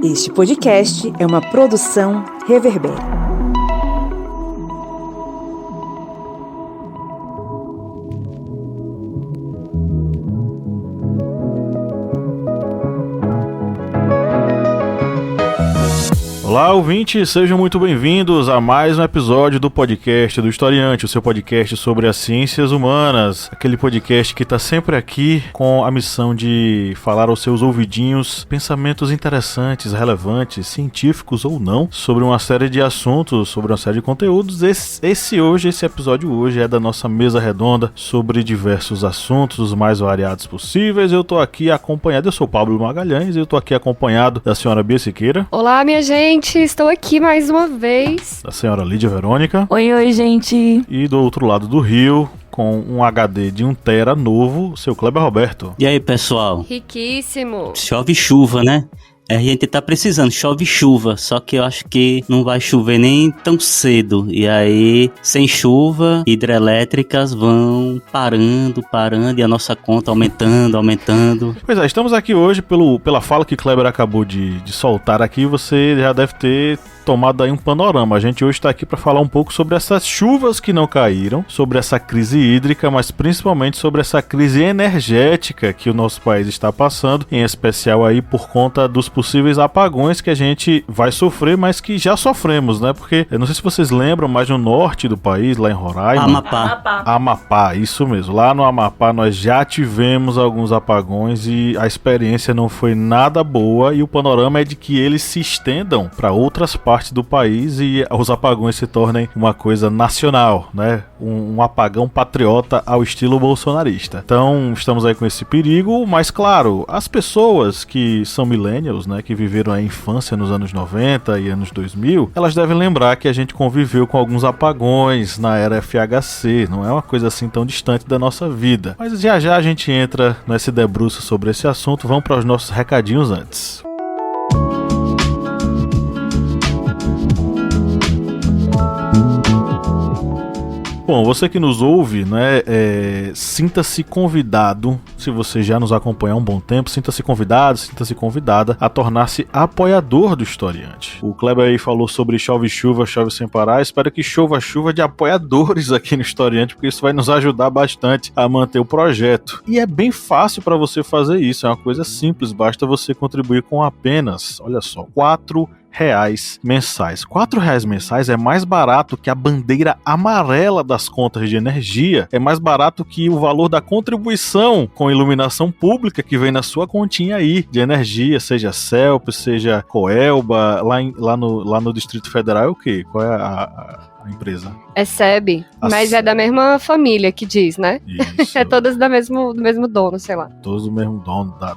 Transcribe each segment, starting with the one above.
Este podcast é uma produção Reverber. Olá, ouvintes, sejam muito bem-vindos a mais um episódio do podcast do Historiante, o seu podcast sobre as ciências humanas, aquele podcast que está sempre aqui com a missão de falar aos seus ouvidinhos pensamentos interessantes, relevantes, científicos ou não, sobre uma série de assuntos, sobre uma série de conteúdos. Esse episódio hoje é da nossa mesa redonda sobre diversos assuntos, os mais variados possíveis. Eu tô aqui acompanhado, eu sou o Pablo Magalhães e eu tô aqui acompanhado da senhora Bia Siqueira. Olá, minha gente! Estou aqui mais uma vez. Da senhora Lídia Verônica. Oi, gente. E do outro lado do rio, com um HD de 1 tera novo, seu Kleber Roberto. E aí, pessoal? Riquíssimo. Chove chuva, né? A gente tá precisando, chove chuva, só que eu acho que não vai chover nem tão cedo. E aí, sem chuva, hidrelétricas vão parando, e a nossa conta aumentando. Pois é, estamos aqui hoje pela fala que Kleber acabou de soltar aqui, você já deve ter tomado aí um panorama. A gente hoje está aqui para falar um pouco sobre essas chuvas que não caíram, sobre essa crise hídrica, mas principalmente sobre essa crise energética que o nosso país está passando, em especial aí por conta dos possíveis apagões que a gente vai sofrer, mas que já sofremos, né? Porque, eu não sei se vocês lembram, mas no norte do país, lá em Roraima... Amapá, isso mesmo. Lá no Amapá nós já tivemos alguns apagões e a experiência não foi nada boa, e o panorama é de que eles se estendam para outras partes do país e os apagões se tornem uma coisa nacional, né? Um apagão patriota ao estilo bolsonarista. Então, estamos aí com esse perigo, mas claro, as pessoas que são millennials, né, que viveram a infância nos anos 90 e anos 2000, elas devem lembrar que a gente conviveu com alguns apagões na era FHC, não é uma coisa assim tão distante da nossa vida. Mas já a gente entra nesse debruço sobre esse assunto, vamos para os nossos recadinhos antes. Bom, você que nos ouve, né, sinta-se convidado, se você já nos acompanha há um bom tempo, sinta-se convidado, sinta-se convidada a tornar-se apoiador do Historiante. O Kleber aí falou sobre chove chuva, chove sem parar, espero que chova chuva de apoiadores aqui no Historiante, porque isso vai nos ajudar bastante a manter o projeto. E é bem fácil para você fazer isso, é uma coisa simples, basta você contribuir com apenas, olha só, R$4 mensais. R$4 mensais é mais barato que a bandeira amarela das contas de energia, é mais barato que o valor da contribuição com iluminação pública que vem na sua continha aí de energia, seja CELP, seja Coelba, lá no Distrito Federal é o quê? Qual é a empresa? É SEB, mas é da mesma família que diz, né? Isso. É todas do mesmo dono, sei lá. Todos do mesmo dono, da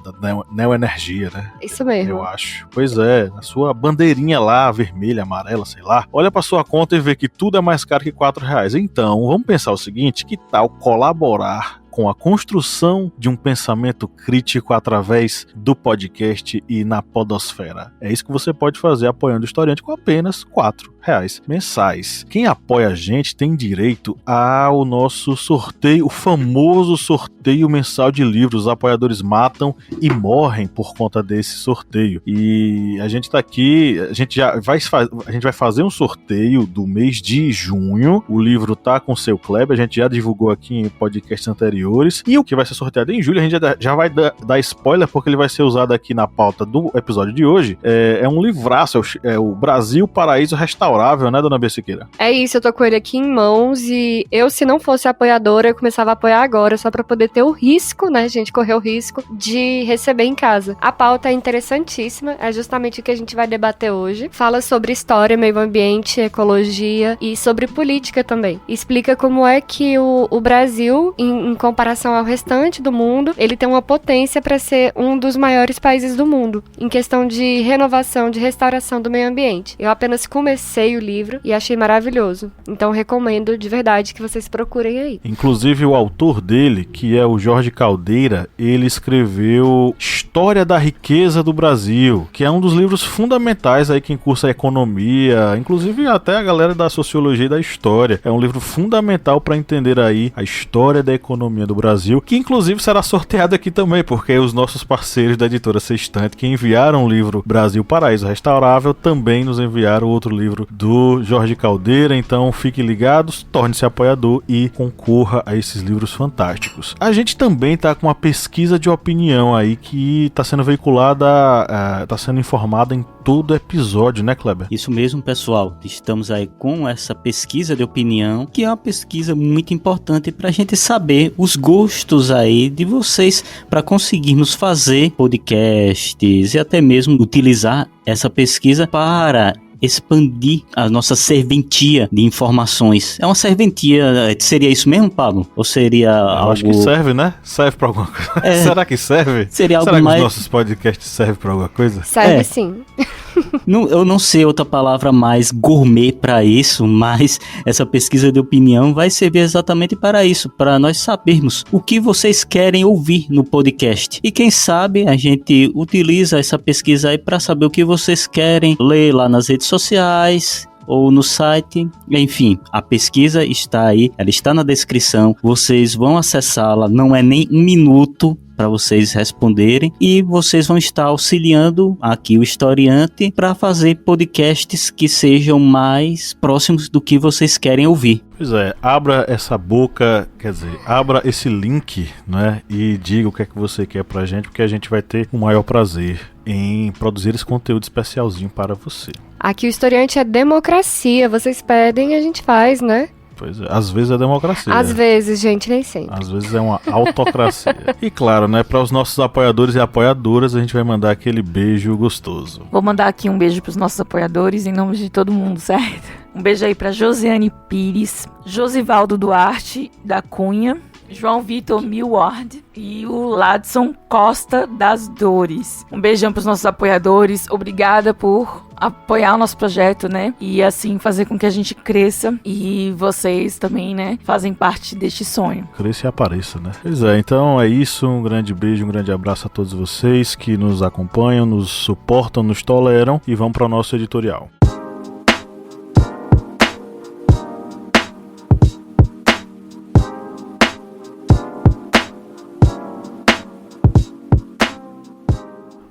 Neoenergia, né? Isso mesmo. Eu acho. Pois é, a sua bandeirinha lá, vermelha, amarela, sei lá, olha pra sua conta e vê que tudo é mais caro que R$4. Então, vamos pensar o seguinte, que tal colaborar com a construção de um pensamento crítico através do podcast e na podosfera? É isso que você pode fazer apoiando o Historiante com apenas R$4 mensais. Quem apoia a gente tem direito ao nosso sorteio, o famoso sorteio mensal de livros. Os apoiadores matam e morrem por conta desse sorteio. E a gente tá aqui, a gente vai fazer um sorteio do mês de junho. O livro tá com o seu Kleber, a gente já divulgou aqui em podcasts anteriores. E o que vai ser sorteado em julho, a gente já vai dar spoiler, porque ele vai ser usado aqui na pauta do episódio de hoje. É um livraço, é o Brasil Paraíso Restaurável, né, dona Bia Siqueira? É isso, eu tô com ele aqui em mãos e eu, se não fosse apoiadora, eu começava a apoiar agora, só pra poder ter o risco, né, gente, correr o risco de receber em casa. A pauta é interessantíssima, é justamente o que a gente vai debater hoje. Fala sobre história, meio ambiente, ecologia e sobre política também. Explica como é que o Brasil, em comparação ao restante do mundo, ele tem uma potência para ser um dos maiores países do mundo, em questão de renovação, de restauração do meio ambiente. Eu apenas comecei o livro e achei maravilhoso. Então recomendo de verdade que vocês procurem aí. Inclusive o autor dele, que é o Jorge Caldeira, ele escreveu História da Riqueza do Brasil, que é um dos livros fundamentais aí quem cursa economia, inclusive até a galera da sociologia e da história. É um livro fundamental para entender aí a história da economia Economia do Brasil, que inclusive será sorteado aqui também, porque os nossos parceiros da editora Sextante, que enviaram o livro Brasil Paraíso Restaurável, também nos enviaram outro livro do Jorge Caldeira. Então fiquem ligados, torne-se apoiador e concorra a esses livros fantásticos. A gente também está com uma pesquisa de opinião aí que está sendo veiculada, está sendo informada em todo episódio, né, Kleber? Isso mesmo, pessoal. Estamos aí com essa pesquisa de opinião, que é uma pesquisa muito importante para a gente saber os gostos aí de vocês, para conseguirmos fazer podcasts e até mesmo utilizar essa pesquisa para expandir a nossa serventia de informações. É uma serventia, seria isso mesmo, Pablo? Ou seria algo... Acho que serve, né? Serve pra alguma coisa. Será que serve? Seria algo Será que mais... os nossos podcasts servem pra alguma coisa? Serve sim. Eu não sei outra palavra mais gourmet para isso, mas essa pesquisa de opinião vai servir exatamente para isso, para nós sabermos o que vocês querem ouvir no podcast. E quem sabe a gente utiliza essa pesquisa aí para saber o que vocês querem ler lá nas redes sociais ou no site. Enfim, a pesquisa está aí, ela está na descrição, vocês vão acessá-la, não é nem um minuto para vocês responderem, e vocês vão estar auxiliando aqui o historiante para fazer podcasts que sejam mais próximos do que vocês querem ouvir. Pois é, abra essa boca, quer dizer, abra esse link, né, e diga o que é que você quer pra gente, porque a gente vai ter o maior prazer em produzir esse conteúdo especialzinho para você. Aqui o historiante é democracia, vocês pedem, a gente faz, né? Pois é, às vezes é democracia. Às vezes, gente, nem sempre. Às vezes é uma autocracia. E claro, né, para os nossos apoiadores e apoiadoras, a gente vai mandar aquele beijo gostoso. Vou mandar aqui um beijo para os nossos apoiadores em nome de todo mundo, certo? Um beijo aí para Josiane Pires, Josivaldo Duarte da Cunha, João Vitor Milward e o Ladson Costa das Dores. Um beijão para os nossos apoiadores. Obrigada por apoiar o nosso projeto, né? E assim fazer com que a gente cresça. E vocês também, né? Fazem parte deste sonho. Cresça e apareça, né? Pois é, então é isso. Um grande beijo, um grande abraço a todos vocês que nos acompanham, nos suportam, nos toleram. E vamos para o nosso editorial.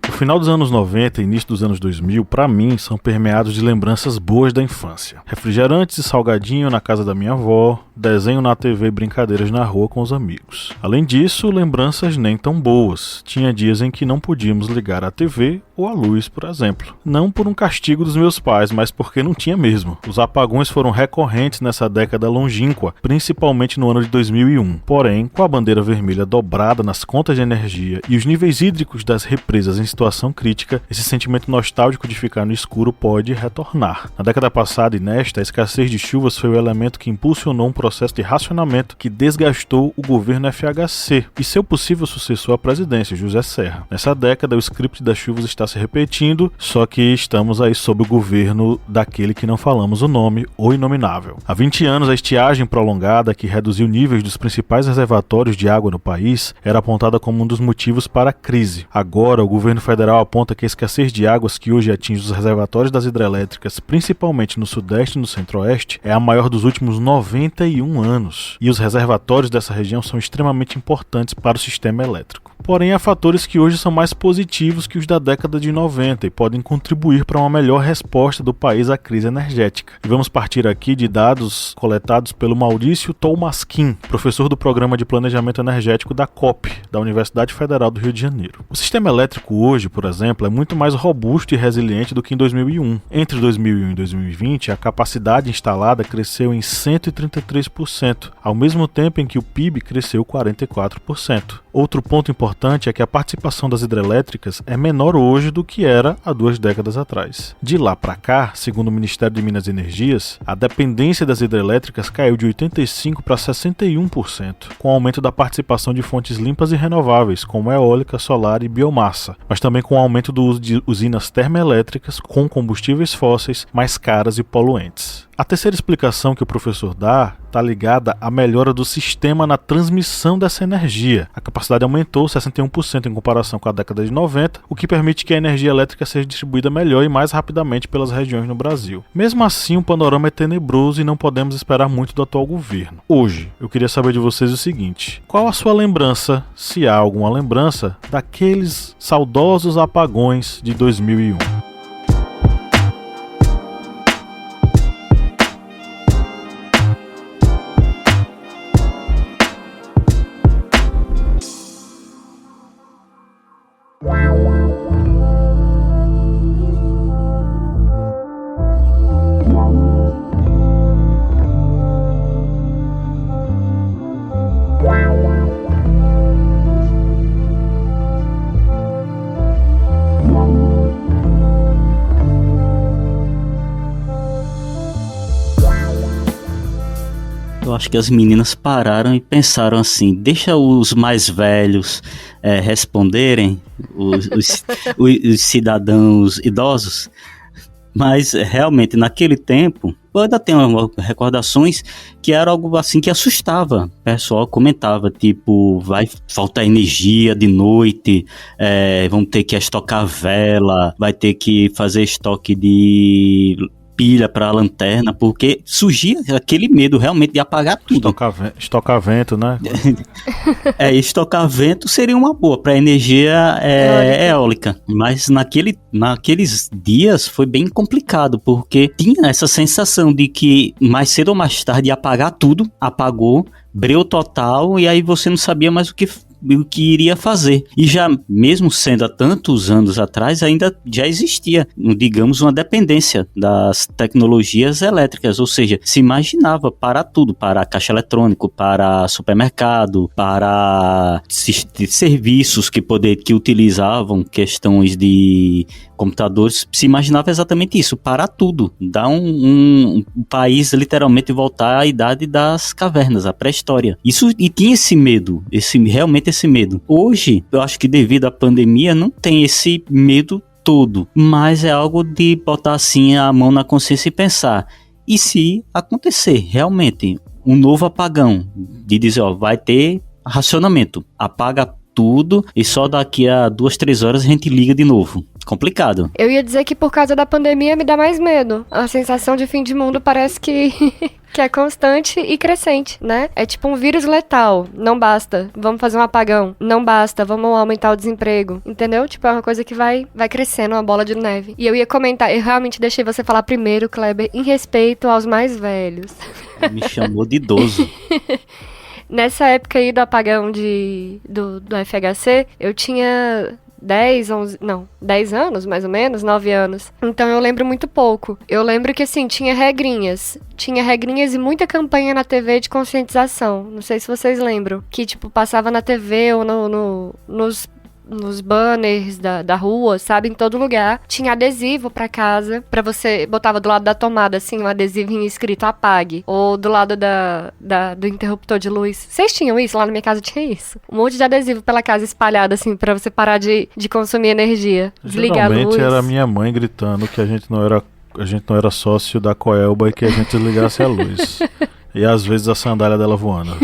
O final dos anos 90 e início dos anos 2000, pra mim, são permeados de lembranças boas da infância. Refrigerantes e salgadinho na casa da minha avó, desenho na TV e brincadeiras na rua com os amigos. Além disso, lembranças nem tão boas. Tinha dias em que não podíamos ligar a TV ou a luz, por exemplo. Não por um castigo dos meus pais, mas porque não tinha mesmo. Os apagões foram recorrentes nessa década longínqua, principalmente no ano de 2001. Porém, com a bandeira vermelha dobrada nas contas de energia e os níveis hídricos das represas em situação crítica, esse sentimento nostálgico de ficar no escuro pode retornar. Na década passada e nesta, a escassez de chuvas foi o elemento que impulsionou um processo de racionamento que desgastou o governo FHC e seu possível sucessor à presidência, José Serra. Nessa década, o script das chuvas está se repetindo, só que estamos aí sob o governo daquele que não falamos o nome, o inominável. Há 20 anos, a estiagem prolongada que reduziu níveis dos principais reservatórios de água no país era apontada como um dos motivos para a crise. Agora, o governo federal aponta que a escassez de águas que hoje atinge os reservatórios das hidrelétricas, principalmente no Sudeste e no Centro-Oeste, é a maior dos últimos 91 anos. E os reservatórios dessa região são extremamente importantes para o sistema elétrico. Porém, há fatores que hoje são mais positivos que os da década de 90 e podem contribuir para uma melhor resposta do país à crise energética. E vamos partir aqui de dados coletados pelo Maurício Tolmasquim, professor do Programa de Planejamento Energético da COP, da Universidade Federal do Rio de Janeiro. O sistema elétrico hoje, por exemplo, é muito mais robusto e resiliente do que em 2001. Entre 2001 e 2020, a capacidade instalada cresceu em 133%, ao mesmo tempo em que o PIB cresceu 44%. Outro ponto importante é que a participação das hidrelétricas é menor hoje do que era há 2 décadas atrás. De lá para cá, segundo o Ministério de Minas e Energias, a dependência das hidrelétricas caiu de 85% para 61%, com o aumento da participação de fontes limpas e renováveis, como eólica, solar e biomassa, mas também com o aumento do uso de usinas termoelétricas com combustíveis fósseis mais caras e poluentes. A terceira explicação que o professor dá está ligada à melhora do sistema na transmissão dessa energia. A capacidade aumentou 61% em comparação com a década de 90, o que permite que a energia elétrica seja distribuída melhor e mais rapidamente pelas regiões no Brasil. Mesmo assim, o panorama é tenebroso e não podemos esperar muito do atual governo. Hoje, eu queria saber de vocês o seguinte: qual a sua lembrança, se há alguma lembrança, daqueles saudosos apagões de 2001? Eu acho que as meninas pararam e pensaram assim, deixa os mais velhos responderem, os cidadãos idosos, mas realmente naquele tempo, eu ainda tenho recordações que era algo assim que assustava. O pessoal comentava, tipo, vai faltar energia de noite, vão ter que estocar vela, vai ter que fazer estoque de pilha para a lanterna, porque surgia aquele medo realmente de apagar tudo. Estocar vento, né? Estocar vento seria uma boa para energia eólica, mas naqueles dias foi bem complicado, porque tinha essa sensação de que mais cedo ou mais tarde ia apagar tudo, apagou, breu total, e aí você não sabia mais o que iria fazer. E já, mesmo sendo há tantos anos atrás, ainda já existia, digamos, uma dependência das tecnologias elétricas, ou seja, se imaginava para tudo, para caixa eletrônico, para supermercado, para serviços que utilizavam questões de computadores, se imaginava exatamente isso, para tudo, dar um país literalmente voltar à idade das cavernas, à pré-história. Isso, e tinha esse medo, realmente esse medo. Hoje, eu acho que devido à pandemia, não tem esse medo todo, mas é algo de botar assim a mão na consciência e pensar, e se acontecer realmente um novo apagão, de dizer, vai ter racionamento, apaga tudo e só daqui a 2-3 horas a gente liga de novo. Complicado. Eu ia dizer que por causa da pandemia me dá mais medo. A sensação de fim de mundo parece que é constante e crescente, né? É tipo um vírus letal. Não basta. Vamos fazer um apagão. Não basta. Vamos aumentar o desemprego. Entendeu? Tipo, é uma coisa que vai crescendo, uma bola de neve. E eu ia comentar, eu realmente deixei você falar primeiro, Kleber, em respeito aos mais velhos. Me chamou de idoso. Nessa época aí do apagão do FHC, eu tinha 10 anos, mais ou menos, 9 anos. Então eu lembro muito pouco. Eu lembro que, assim, tinha regrinhas e muita campanha na TV de conscientização. Não sei se vocês lembram. Que, tipo, passava na TV ou nos banners da rua, sabe? Em todo lugar. Tinha adesivo pra casa, pra você... Botava do lado da tomada, assim, um adesivinho escrito apague. Ou do lado do interruptor de luz. Vocês tinham isso? Lá na minha casa tinha isso. Um monte de adesivo pela casa espalhado, assim, pra você parar de consumir energia. Desligar a luz. Geralmente era minha mãe gritando que a gente não era sócio da Coelba e que a gente desligasse a luz. E às vezes a sandália dela voando.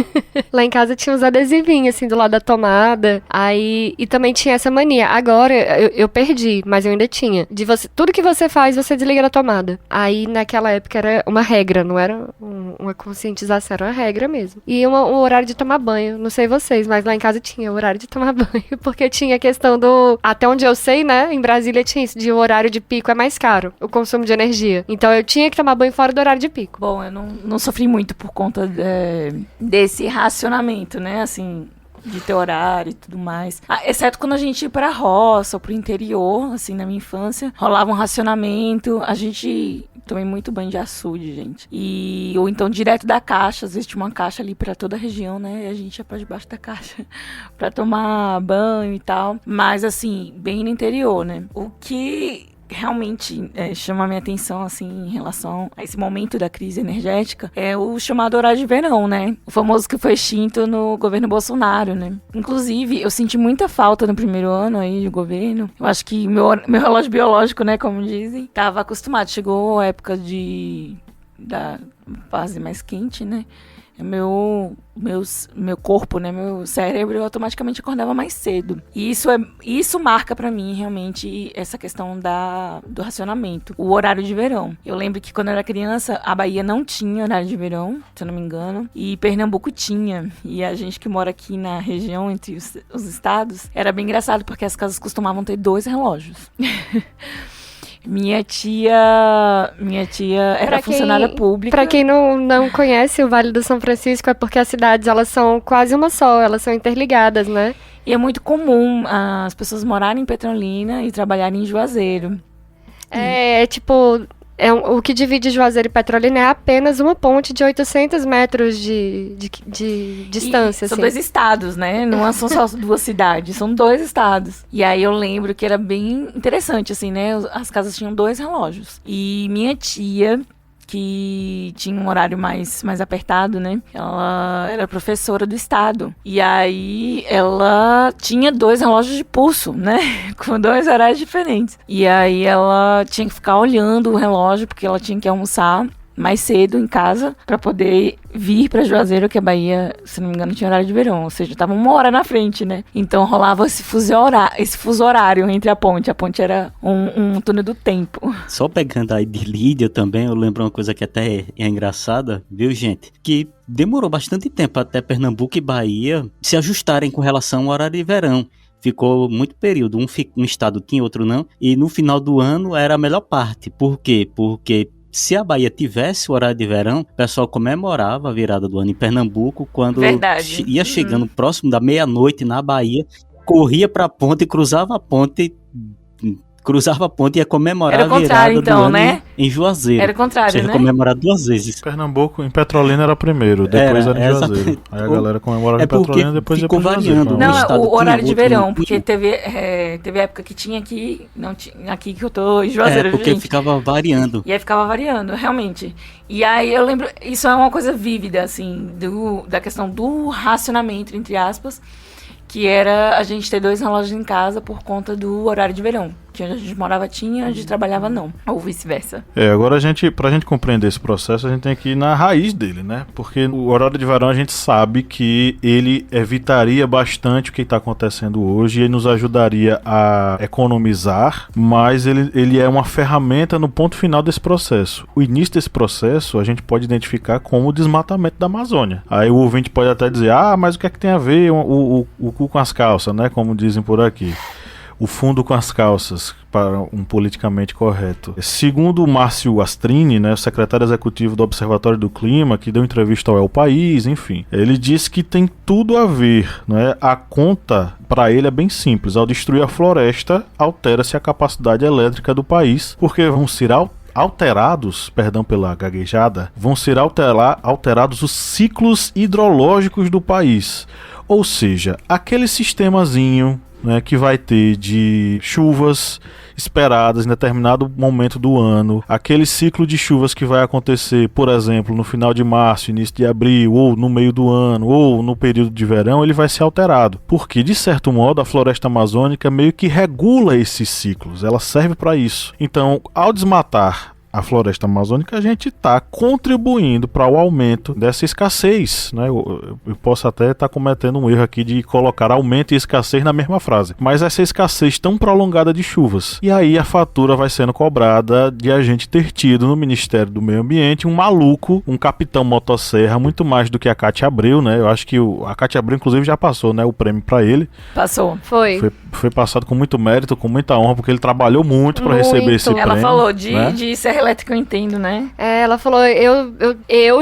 Lá em casa tinha uns adesivinhos, assim, do lado da tomada. Aí, e também tinha essa mania. Agora, eu perdi, mas eu ainda tinha. Tudo que você faz, você desliga da tomada. Aí, naquela época, era uma regra, não era uma conscientização, era uma regra mesmo. E um horário de tomar banho. Não sei vocês, mas lá em casa tinha o horário de tomar banho. Porque tinha a questão até onde eu sei, né? Em Brasília tinha isso, de o horário de pico é mais caro, o consumo de energia. Então, eu tinha que tomar banho fora do horário de pico. Bom, eu não sofri muito por conta desse racionamento, né, assim, de ter horário e tudo mais. Exceto quando a gente ia pra roça ou pro interior, assim, na minha infância, rolava um racionamento, a gente... Tomei muito banho de açude, gente. Ou então direto da caixa, às vezes tinha uma caixa ali pra toda a região, né? E a gente ia pra debaixo da caixa pra tomar banho e tal. Mas, assim, bem no interior, né? O que realmente chama a minha atenção, assim, em relação a esse momento da crise energética, é o chamado horário de verão, né? O famoso que foi extinto no governo Bolsonaro, né? Inclusive, eu senti muita falta no primeiro ano aí de governo. Eu acho que meu relógio biológico, né, como dizem, tava acostumado. Chegou a época de da fase mais quente, né? Meu corpo, né, meu cérebro automaticamente acordava mais cedo. E isso marca pra mim realmente essa questão do racionamento, o horário de verão. Eu lembro que quando eu era criança, a Bahia não tinha horário de verão, se eu não me engano, e Pernambuco tinha. E a gente que mora aqui na região entre os estados, era bem engraçado porque as casas costumavam ter 2 relógios. Minha tia era funcionária pública. Pra quem não conhece o Vale do São Francisco, é porque as cidades, elas são quase uma só, elas são interligadas, né? E é muito comum as pessoas morarem em Petrolina e trabalharem em Juazeiro. O que divide Juazeiro e Petrolina é apenas uma ponte de 800 metros de distância. São assim. 2 estados, né? Não são só 2 cidades, são 2 estados. E aí eu lembro que era bem interessante, assim, né? As casas tinham 2 relógios. E minha tia, que tinha um horário mais apertado, né? Ela era professora do estado. E aí ela tinha 2 relógios de pulso, né? Com 2 horários diferentes. E aí ela tinha que ficar olhando o relógio, porque ela tinha que almoçar mais cedo em casa pra poder vir pra Juazeiro, que a Bahia, se não me engano, tinha horário de verão, ou seja, tava 1 hora na frente, né? Então rolava esse fuso horário entre a ponte. A ponte era um túnel do tempo. Só pegando aí de Lídia também, eu lembro uma coisa que até é engraçada, viu, gente? Que demorou bastante tempo até Pernambuco e Bahia se ajustarem com relação ao horário de verão. Ficou muito período, um estado tinha, outro não, e no final do ano era a melhor parte. Por quê? Porque se a Bahia tivesse o horário de verão, o pessoal comemorava a virada do ano em Pernambuco, quando ia chegando próximo da meia-noite na Bahia, corria pra ponte, cruzava a ponte e ia comemorar a virada do ano, né? Em Juazeiro. Era o contrário, né? Comemorar 2 vezes. Pernambuco, em Petrolina era primeiro, depois era em Juazeiro. Aí a galera comemorava em Petrolina, depois ia pra Juazeiro. Não, o horário de verão, porque teve época que tinha aqui, não tinha aqui que eu tô em Juazeiro, porque gente. Ficava variando. E aí ficava variando, realmente. E aí eu lembro, isso é uma coisa vívida, assim, da questão do racionamento, entre aspas, que era a gente ter 2 relógios em casa por conta do horário de verão. Que onde a gente morava tinha, onde trabalhava não. Ou vice-versa. Agora pra gente compreender esse processo, a gente tem que ir na raiz dele, né? Porque o horário de verão a gente sabe que ele evitaria bastante o que está acontecendo hoje e ele nos ajudaria a economizar, mas ele é uma ferramenta no ponto final desse processo. O início desse processo a gente pode identificar como o desmatamento da Amazônia. Aí o ouvinte pode até dizer, mas o que é que tem a ver o cu com as calças, né? Como dizem por aqui. O fundo com as calças, para um politicamente correto. Segundo o Márcio Astrini, né, secretário executivo do Observatório do Clima, que deu entrevista ao El País, enfim, ele disse que tem tudo a ver, né? A conta, para ele, é bem simples. Ao destruir a floresta, altera-se a capacidade elétrica do país, porque vão ser alterados, perdão pela gaguejada, vão ser alterados os ciclos hidrológicos do país. Ou seja, aquele sistemazinho, né, que vai ter de chuvas esperadas em determinado momento do ano, aquele ciclo de chuvas que vai acontecer, por exemplo, no final de março, início de abril, ou no meio do ano, ou no período de verão, ele vai ser alterado, porque de certo modo a floresta amazônica meio que regula esses ciclos, ela serve para isso. Então, ao desmatar a floresta amazônica, a gente está contribuindo para o aumento dessa escassez, né? Eu posso até estar cometendo um erro aqui de colocar aumento e escassez na mesma frase, mas essa escassez tão prolongada de chuvas. E aí a fatura vai sendo cobrada de a gente ter tido no Ministério do Meio Ambiente um maluco, um capitão motosserra, muito mais do que a Cátia Abreu, né? Eu acho que a Cátia Abreu, inclusive, já passou, né, o prêmio para ele. Passou. Foi passado com muito mérito, com muita honra, porque ele trabalhou muito para receber esse prêmio. Ela falou de ser elétrica, eu entendo, né? Ela falou,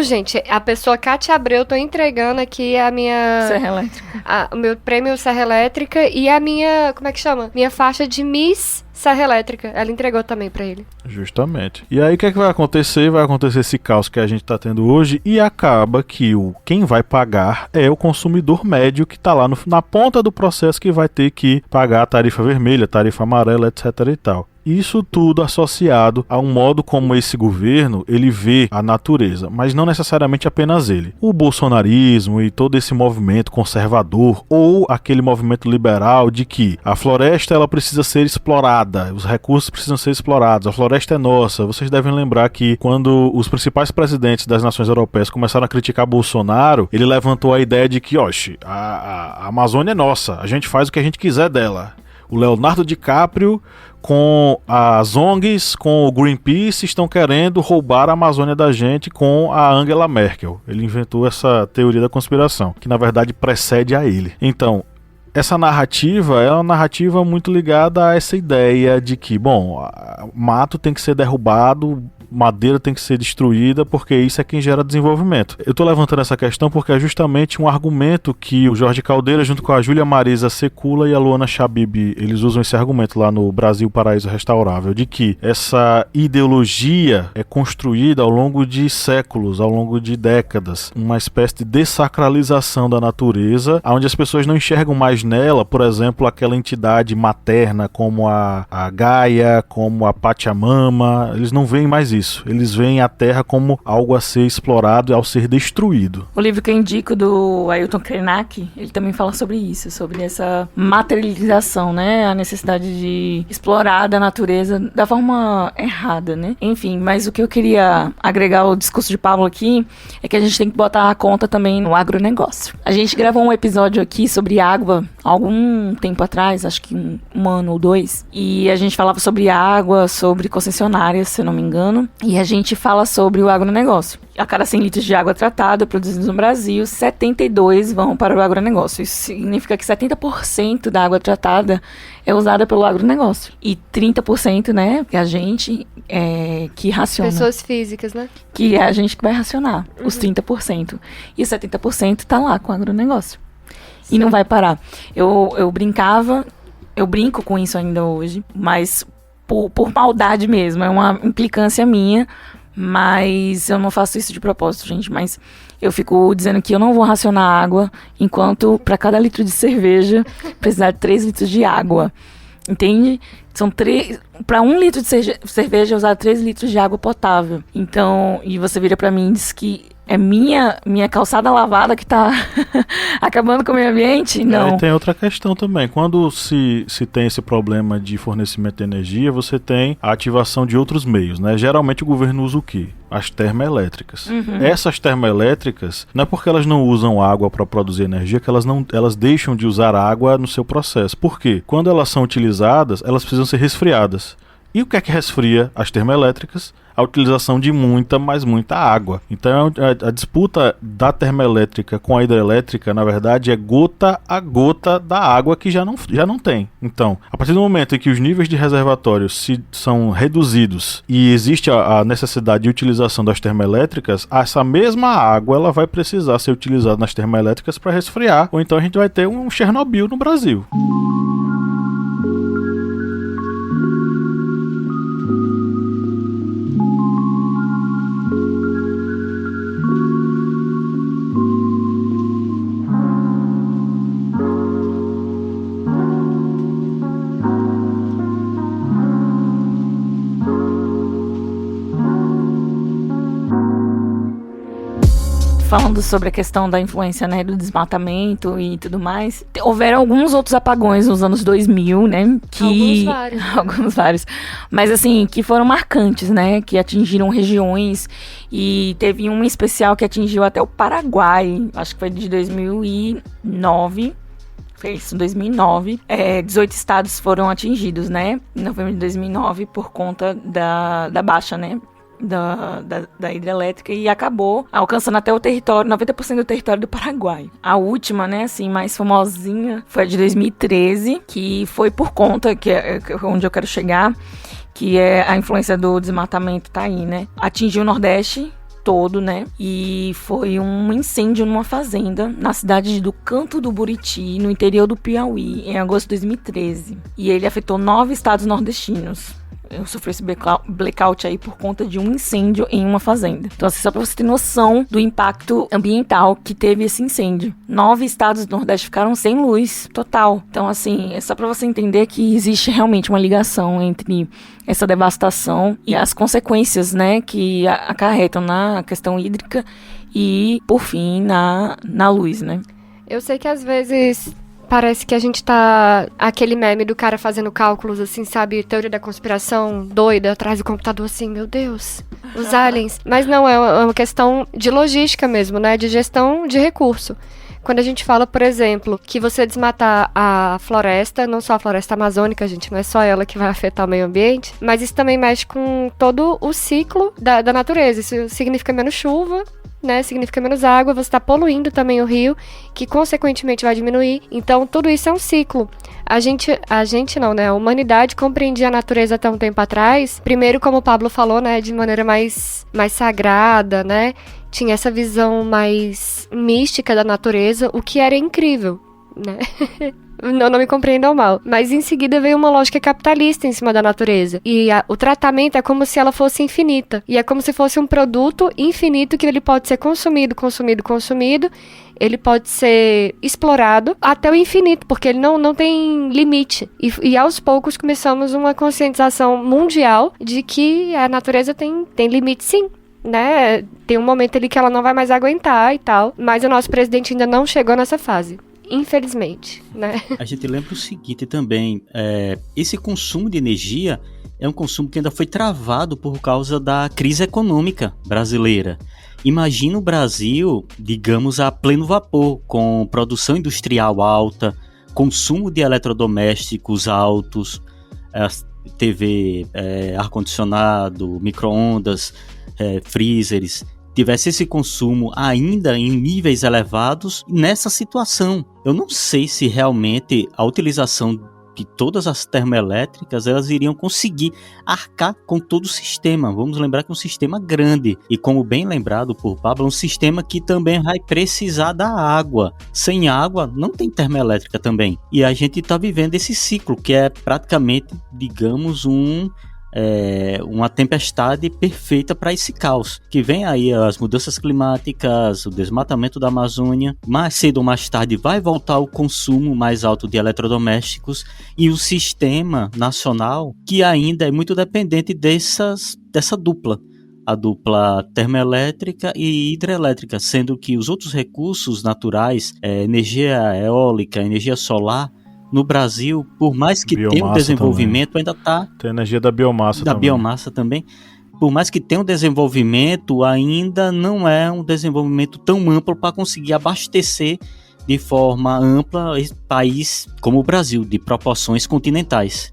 gente, a pessoa Cátia Abreu, tô entregando aqui a minha... Serra Elétrica. O meu prêmio Serra Elétrica e a minha, como é que chama? Minha faixa de Miss Serra Elétrica. Ela entregou também pra ele. Justamente. E aí o que é que vai acontecer? Vai acontecer esse caos que a gente tá tendo hoje e acaba que quem vai pagar é o consumidor médio que tá lá na ponta do processo, que vai ter que pagar a tarifa vermelha, tarifa amarela, etc e tal. Isso tudo associado a um modo como esse governo ele vê a natureza, mas não necessariamente apenas ele. O bolsonarismo e todo esse movimento conservador ou aquele movimento liberal de que a floresta ela precisa ser explorada, os recursos precisam ser explorados, a floresta é nossa. Vocês devem lembrar que quando os principais presidentes das nações europeias começaram a criticar Bolsonaro, ele levantou a ideia de que, a Amazônia é nossa, a gente faz o que a gente quiser dela. O Leonardo DiCaprio com as ONGs, com o Greenpeace, estão querendo roubar a Amazônia da gente com a Angela Merkel. Ele inventou essa teoria da conspiração, que na verdade precede a ele. Então, essa narrativa é uma narrativa muito ligada a essa ideia de que, mato tem que ser derrubado, madeira tem que ser destruída, porque isso é quem gera desenvolvimento. Eu tô levantando essa questão porque é justamente um argumento que o Jorge Caldeira, junto com a Júlia Marisa Secula e a Luana Chabib, eles usam esse argumento lá no Brasil Paraíso Restaurável, de que essa ideologia é construída ao longo de séculos, ao longo de décadas, uma espécie de dessacralização da natureza, onde as pessoas não enxergam mais nela, por exemplo, aquela entidade materna como a Gaia, como a Pachamama, eles não veem mais isso. Eles veem a Terra como algo a ser explorado e ao ser destruído. O livro que eu indico do Ailton Krenak, ele também fala sobre isso, sobre essa materialização, né? A necessidade de explorar da natureza da forma errada, né? Enfim, mas o que eu queria agregar ao discurso de Pablo aqui é que a gente tem que botar a conta também no agronegócio. A gente gravou um episódio aqui sobre água há algum tempo atrás, acho que um ano ou 2, e a gente falava sobre água, sobre concessionárias, se eu não me engano, e a gente fala sobre o agronegócio. A cada 100 litros de água tratada produzidos no Brasil, 72 vão para o agronegócio. Isso significa que 70% da água tratada é usada pelo agronegócio. E 30%, né, que a gente que raciona. Pessoas físicas, né? Que é a gente que vai racionar, os 30%. E os 70% tá lá com o agronegócio. Sim. E não vai parar. Eu brinco com isso ainda hoje, mas por maldade mesmo, é uma implicância minha, mas eu não faço isso de propósito, gente, mas eu fico dizendo que eu não vou racionar água enquanto para cada litro de cerveja precisar de 3 litros de água, entende? São 3, para 1 litro de cerveja usar 3 litros de água potável. Então, e você vira para mim e diz que é minha calçada lavada que tá acabando com o meio ambiente? Não. E tem outra questão também. Quando se tem esse problema de fornecimento de energia, você tem a ativação de outros meios, né? Geralmente o governo usa o quê? As termoelétricas. Uhum. Essas termoelétricas, não é porque elas não usam água para produzir energia que elas deixam de usar água no seu processo. Por quê? Quando elas são utilizadas, elas precisam ser resfriadas. E o que é que resfria as termoelétricas? A utilização de muita água. Então a disputa da termoelétrica com a hidrelétrica, na verdade, é gota a gota da água que já não tem. Então, a partir do momento em que os níveis de reservatórios são reduzidos e existe a necessidade de utilização das termoelétricas, essa mesma água ela vai precisar ser utilizada nas termoelétricas para resfriar, ou então a gente vai ter um Chernobyl no Brasil. Falando sobre a questão da influência, né, do desmatamento e tudo mais, houveram alguns outros apagões nos anos 2000, né, que... Alguns vários. Mas, assim, que foram marcantes, né, que atingiram regiões, e teve um especial que atingiu até o Paraguai, acho que foi de 2009... Foi isso, em 2009. 18 estados foram atingidos, né, em novembro de 2009, por conta da baixa, né, da hidrelétrica, e acabou alcançando até o território, 90% do território do Paraguai. A última, né, assim, mais famosinha, foi a de 2013, que foi por conta, que é onde eu quero chegar, que é a influência do desmatamento, tá aí, né? Atingiu o Nordeste todo, né? E foi um incêndio numa fazenda na cidade do Canto do Buriti, no interior do Piauí, em agosto de 2013. E ele afetou 9 estados nordestinos. eu sofri esse blackout aí por conta de um incêndio em uma fazenda. Então, assim, só pra você ter noção do impacto ambiental que teve esse incêndio. 9 estados do Nordeste ficaram sem luz total. Então, assim, é só pra você entender que existe realmente uma ligação entre essa devastação e as consequências, né, que acarretam na questão hídrica e, por fim, na luz, né? Eu sei que às vezes parece que a gente tá... Aquele meme do cara fazendo cálculos, assim, sabe? Teoria da conspiração doida atrás do computador, assim, meu Deus, os aliens. Mas não, é uma questão de logística mesmo, né? De gestão de recurso. Quando a gente fala, por exemplo, que você desmatar a floresta, não só a floresta amazônica, gente, não é só ela que vai afetar o meio ambiente, mas isso também mexe com todo o ciclo da natureza. Isso significa menos chuva, né, significa menos água, você está poluindo também o rio, que consequentemente vai diminuir. Então, tudo isso é um ciclo. A gente não, né, a humanidade compreendia a natureza até um tempo atrás, primeiro, como o Pablo falou, né, de maneira mais sagrada, né, tinha essa visão mais mística da natureza, o que era incrível, né. Não me compreendam mal. Mas em seguida veio uma lógica capitalista em cima da natureza. E o tratamento é como se ela fosse infinita. E é como se fosse um produto infinito que ele pode ser consumido. Ele pode ser explorado até o infinito, porque ele não tem limite. E aos poucos começamos uma conscientização mundial de que a natureza tem limite, sim. Né? Tem um momento ali que ela não vai mais aguentar e tal. Mas o nosso presidente ainda não chegou nessa fase. Infelizmente, né? A gente lembra o seguinte também, esse consumo de energia é um consumo que ainda foi travado por causa da crise econômica brasileira. Imagina o Brasil, digamos, a pleno vapor, com produção industrial alta, consumo de eletrodomésticos altos, TV, ar-condicionado, micro-ondas, freezers, tivesse esse consumo ainda em níveis elevados nessa situação. Eu não sei se realmente a utilização de todas as termoelétricas elas iriam conseguir arcar com todo o sistema. Vamos lembrar que é um sistema grande e, como bem lembrado por Pablo, é um sistema que também vai precisar da água. Sem água não tem termoelétrica também. E a gente está vivendo esse ciclo que é praticamente, digamos, uma tempestade perfeita para esse caos, que vem aí as mudanças climáticas, o desmatamento da Amazônia, mais cedo ou mais tarde vai voltar o consumo mais alto de eletrodomésticos e o sistema nacional que ainda é muito dependente dessa dupla, a dupla termoelétrica e hidrelétrica, sendo que os outros recursos naturais, energia eólica, energia solar, no Brasil, por mais que tenha um desenvolvimento, também. Ainda está... Tem a energia da biomassa também. Da biomassa também. Por mais que tenha um desenvolvimento, ainda não é um desenvolvimento tão amplo para conseguir abastecer de forma ampla esse país como o Brasil, de proporções continentais.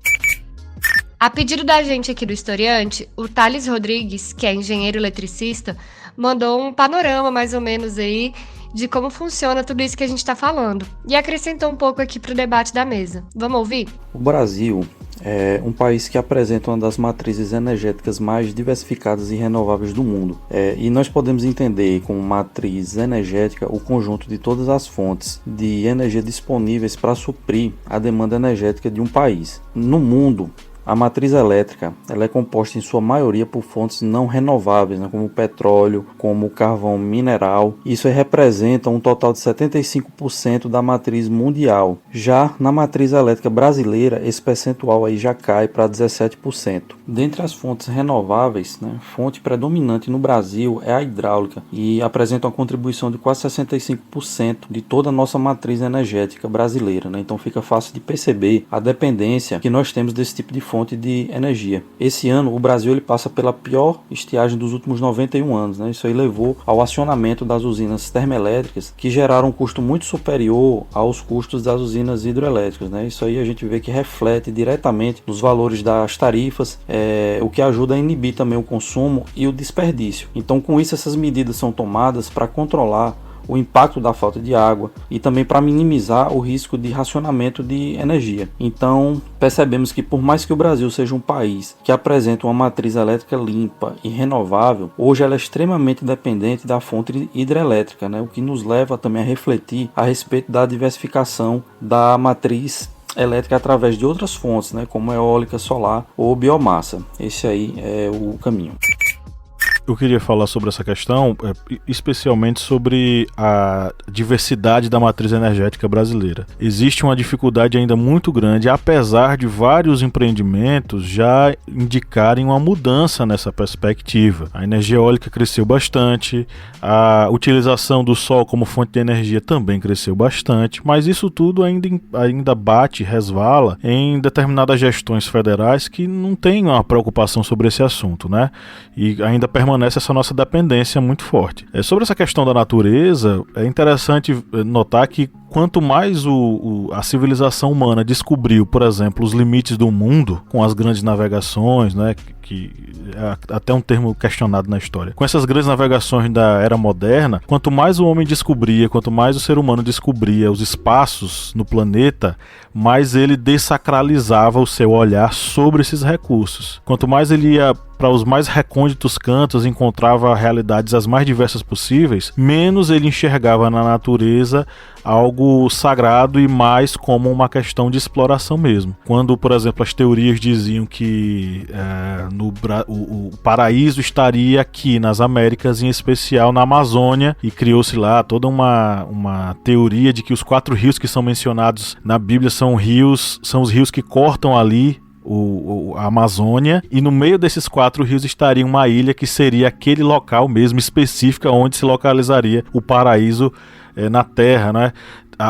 A pedido da gente aqui do Historiante, o Thales Rodrigues, que é engenheiro eletricista, mandou um panorama mais ou menos aí de como funciona tudo isso que a gente está falando. E acrescentou um pouco aqui para o debate da mesa. Vamos ouvir? O Brasil é um país que apresenta uma das matrizes energéticas mais diversificadas e renováveis do mundo. E nós podemos entender como matriz energética o conjunto de todas as fontes de energia disponíveis para suprir a demanda energética de um país. No mundo, a matriz elétrica ela é composta em sua maioria por fontes não renováveis, né, como o petróleo, como o carvão mineral. Isso representa um total de 75% da matriz mundial. Já na matriz elétrica brasileira, esse percentual aí já cai para 17%. Dentre as fontes renováveis, né, fonte predominante no Brasil é a hidráulica e apresenta uma contribuição de quase 65% de toda a nossa matriz energética brasileira, né? Então fica fácil de perceber a dependência que nós temos desse tipo de fonte de energia. Esse ano o Brasil ele passa pela pior estiagem dos últimos 91 anos, né? Isso aí levou ao acionamento das usinas termoelétricas que geraram um custo muito superior aos custos das usinas hidroelétricas, né? Isso aí a gente vê que reflete diretamente nos valores das tarifas, o que ajuda a inibir também o consumo e o desperdício. Então, com isso, essas medidas são tomadas para controlar o impacto da falta de água e também para minimizar o risco de racionamento de energia. Então, percebemos que por mais que o Brasil seja um país que apresenta uma matriz elétrica limpa e renovável, hoje ela é extremamente dependente da fonte hidrelétrica, né? O que nos leva também a refletir a respeito da diversificação da matriz elétrica através de outras fontes, né, como eólica, solar ou biomassa. Esse aí é o caminho. Eu queria falar sobre essa questão, especialmente sobre a diversidade da matriz energética brasileira. Existe uma dificuldade ainda muito grande, apesar de vários empreendimentos já indicarem uma mudança nessa perspectiva. A energia eólica cresceu bastante, a utilização do sol como fonte de energia também cresceu bastante, mas isso tudo ainda bate, resvala em determinadas gestões federais que não têm uma preocupação sobre esse assunto, né? E ainda permanece essa nossa dependência muito forte. Sobre essa questão da natureza, é interessante notar que quanto mais a civilização humana descobriu, por exemplo, os limites do mundo com as grandes navegações, né, que é até um termo questionado na história. Com essas grandes navegações da era moderna, quanto mais o homem descobria, quanto mais o ser humano descobria os espaços no planeta, mais ele dessacralizava o seu olhar sobre esses recursos. Quanto mais ele ia para os mais recônditos cantos, encontrava realidades as mais diversas possíveis, menos ele enxergava na natureza algo sagrado e mais como uma questão de exploração mesmo. Quando, por exemplo, as teorias diziam que o paraíso estaria aqui nas Américas, em especial na Amazônia, e criou-se lá toda uma teoria de que os 4 rios que são mencionados na Bíblia são os rios que cortam ali a Amazônia, e no meio desses 4 rios estaria uma ilha que seria aquele local mesmo específico onde se localizaria o paraíso na Terra, né?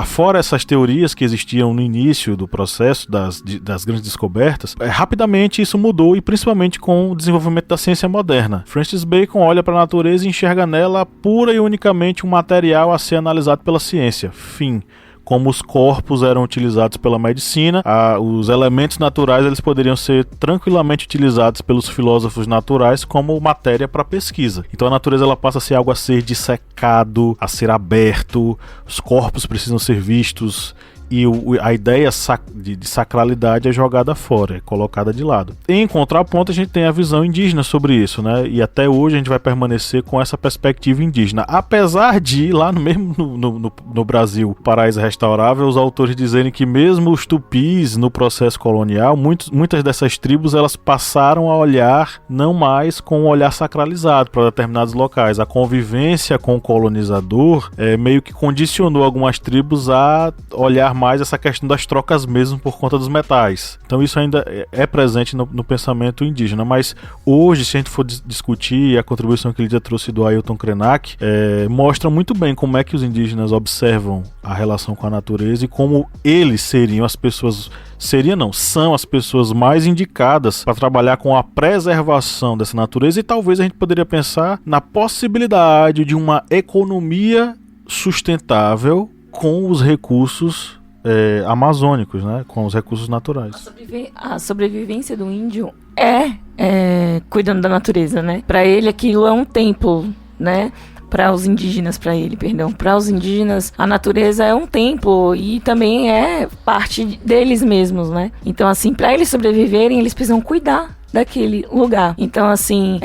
Fora essas teorias que existiam no início do processo das grandes descobertas, rapidamente isso mudou, e principalmente com o desenvolvimento da ciência moderna. Francis Bacon olha para a natureza e enxerga nela pura e unicamente um material a ser analisado pela ciência. Fim. Como os corpos eram utilizados pela medicina, os elementos naturais eles poderiam ser tranquilamente utilizados pelos filósofos naturais como matéria para pesquisa. Então a natureza ela passa a ser algo a ser dissecado, a ser aberto, os corpos precisam ser vistos, e a ideia de sacralidade é jogada fora, é colocada de lado. Em contraponto, a gente tem a visão indígena sobre isso, né? E até hoje a gente vai permanecer com essa perspectiva indígena. Apesar de, lá no Brasil, Paraíso Restaurável, os autores dizerem que mesmo os tupis, no processo colonial, muitas dessas tribos, elas passaram a olhar não mais com um olhar sacralizado para determinados locais. A convivência com o colonizador meio que condicionou algumas tribos a olhar mais essa questão das trocas mesmo por conta dos metais. Então isso ainda é presente no pensamento indígena, mas hoje, se a gente for discutir a contribuição que Lídia trouxe do Ailton Krenak, mostra muito bem como é que os indígenas observam a relação com a natureza e como eles são as pessoas mais indicadas para trabalhar com a preservação dessa natureza, e talvez a gente poderia pensar na possibilidade de uma economia sustentável com os recursos amazônicos, né? Com os recursos naturais. A sobrevivência do índio cuidando da natureza, né? Para ele aquilo é um templo, né? Para os indígenas, para os indígenas, a natureza é um templo e também é parte deles mesmos, né? Então, assim, para eles sobreviverem, eles precisam cuidar daquele lugar. Então, assim,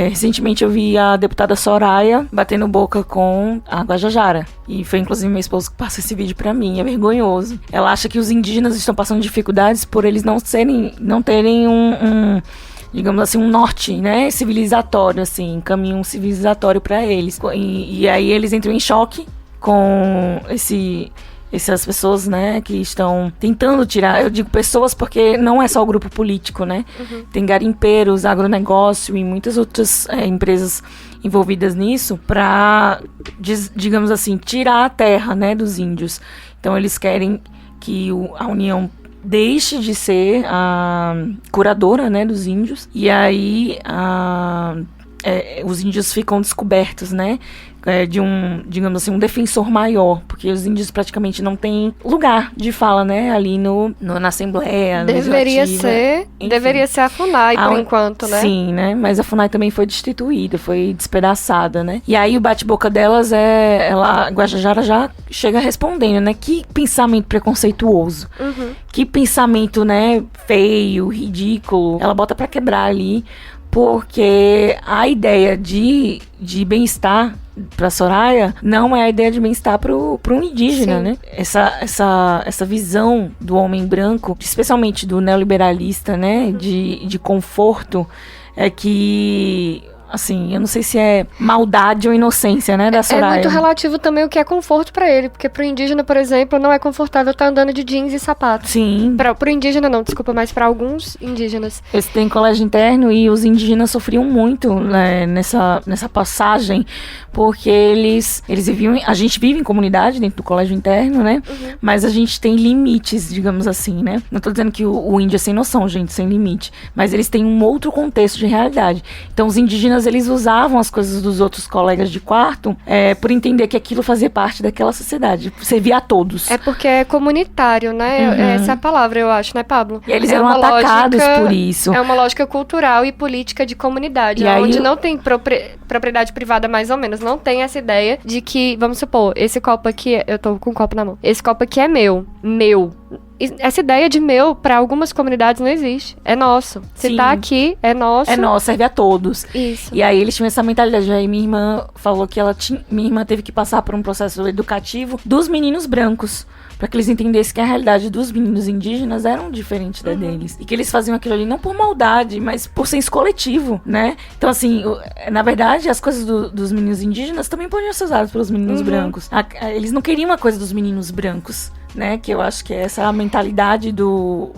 recentemente eu vi a deputada Soraya batendo boca com a Guajajara. E foi inclusive meu esposo que passou esse vídeo pra mim. É vergonhoso. Ela acha que os indígenas estão passando dificuldades por eles não terem digamos assim, um norte, né, civilizatório, assim, um caminho civilizatório para eles. E aí eles entram em choque com essas pessoas, né, que estão tentando tirar, eu digo pessoas porque não é só o grupo político, né, tem garimpeiros, agronegócio e muitas outras empresas envolvidas nisso para, digamos assim, tirar a terra, né, dos índios. Então eles querem que a União deixe de ser a curadora, né, dos índios, e aí os índios ficam descobertos, né, de digamos assim, um defensor maior, porque os índios praticamente não têm lugar de fala, né, ali na Assembleia Legislativa. Deveria ser a FUNAI, por enquanto, né? Sim, né, mas a FUNAI também foi destituída, foi despedaçada, né, e aí o bate-boca delas a Guajajara já chega respondendo, né, que pensamento preconceituoso, que pensamento, né, feio, ridículo, ela bota pra quebrar ali, porque a ideia de bem-estar pra Soraya, não é a ideia de bem-estar pro indígena, Sim. né? Essa visão do homem branco, especialmente do neoliberalista, né? De conforto, é que... Assim, eu não sei se é maldade ou inocência, né, da Soraya. É muito relativo também o que é conforto pra ele, porque pro indígena, por exemplo, não é confortável estar andando de jeans e sapatos. Sim. Pro indígena não, desculpa, mas pra alguns indígenas. Eles têm colégio interno e os indígenas sofriam muito, né, nessa passagem, porque eles viviam... A gente vive em comunidade dentro do colégio interno, né? Mas a gente tem limites, digamos assim, né? Não tô dizendo que o índio é sem noção, gente, sem limite. Mas eles têm um outro contexto de realidade. Então, os indígenas, eles usavam as coisas dos outros colegas de quarto por entender que aquilo fazia parte daquela sociedade, servia a todos. É porque é comunitário, né? Essa é a palavra, eu acho, né, Pablo? E eles É eram uma atacados lógica- por isso. É uma lógica cultural e política de comunidade, E aí onde não tem propriedade privada, mais ou menos. Não tem essa ideia de que, vamos supor, esse copo aqui, eu tô com o copo na mão. Esse copo aqui é meu. Essa ideia de meu, pra algumas comunidades, não existe. É nosso. Se Sim. tá aqui, é nosso. É nosso, serve a todos. Isso. E aí eles tinham essa mentalidade. Aí minha irmã falou que minha irmã teve que passar por um processo educativo dos meninos brancos, para que eles entendessem que a realidade dos meninos indígenas eram diferente da deles. E que eles faziam aquilo ali não por maldade, mas por senso coletivo, né? Então, assim, na verdade, as coisas dos meninos indígenas também podiam ser usadas pelos meninos brancos. Eles não queriam uma coisa dos meninos brancos, né? Que eu acho que é essa a mentalidade do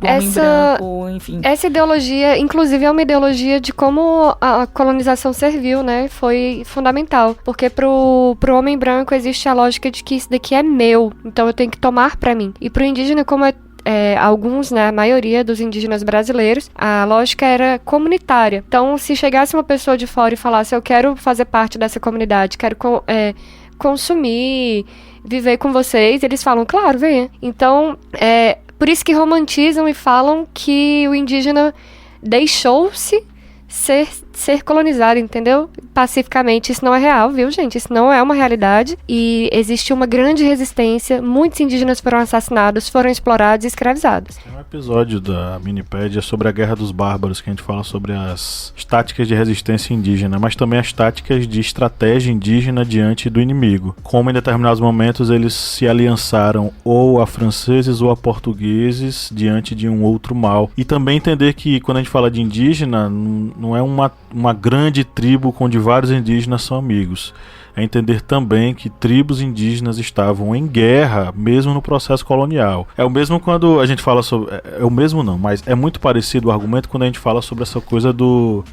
homem branco, enfim. Essa ideologia, inclusive, é uma ideologia de como a colonização serviu, né? Foi fundamental. Porque pro homem branco existe a lógica de que isso daqui é meu, então eu tenho que tomar pra mim. E pro indígena, como alguns, né, a maioria dos indígenas brasileiros, a lógica era comunitária. Então, se chegasse uma pessoa de fora e falasse, eu quero fazer parte dessa comunidade, quero consumir, viver com vocês, eles falam, claro, venha. Então, por isso que romantizam e falam que o indígena deixou-se ser colonizado, entendeu? Pacificamente. Isso não é real, viu, gente? Isso não é uma realidade. E existe uma grande resistência. Muitos indígenas foram assassinados, foram explorados e escravizados. Tem um episódio da Minipédia sobre a Guerra dos Bárbaros, que a gente fala sobre as táticas de resistência indígena, mas também as táticas de estratégia indígena diante do inimigo. Como em determinados momentos eles se aliançaram ou a franceses ou a portugueses diante de um outro mal. E também entender que quando a gente fala de indígena, não é uma grande tribo onde vários indígenas são amigos. É entender também que tribos indígenas estavam em guerra, mesmo no processo colonial. É o mesmo quando a gente fala sobre... É o mesmo não, mas é muito parecido o argumento quando a gente fala sobre essa coisa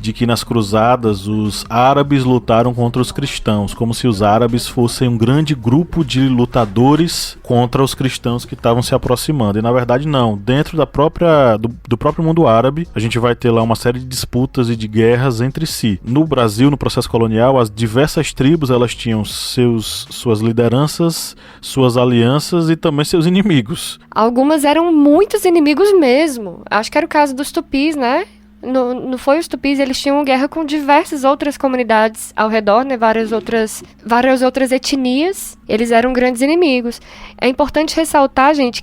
de que nas cruzadas os árabes lutaram contra os cristãos, como se os árabes fossem um grande grupo de lutadores contra os cristãos que estavam se aproximando. E na verdade não. Dentro do próprio mundo árabe, a gente vai ter lá uma série de disputas e de guerras entre si. No Brasil, no processo colonial, as diversas tribos, elas tinham suas lideranças, suas alianças e também seus inimigos. Algumas eram muitos inimigos mesmo. Acho que era o caso dos tupis, né? Não foi os tupis, eles tinham guerra com diversas outras comunidades ao redor, né? Várias outras etnias. Eles eram grandes inimigos. É importante ressaltar, gente,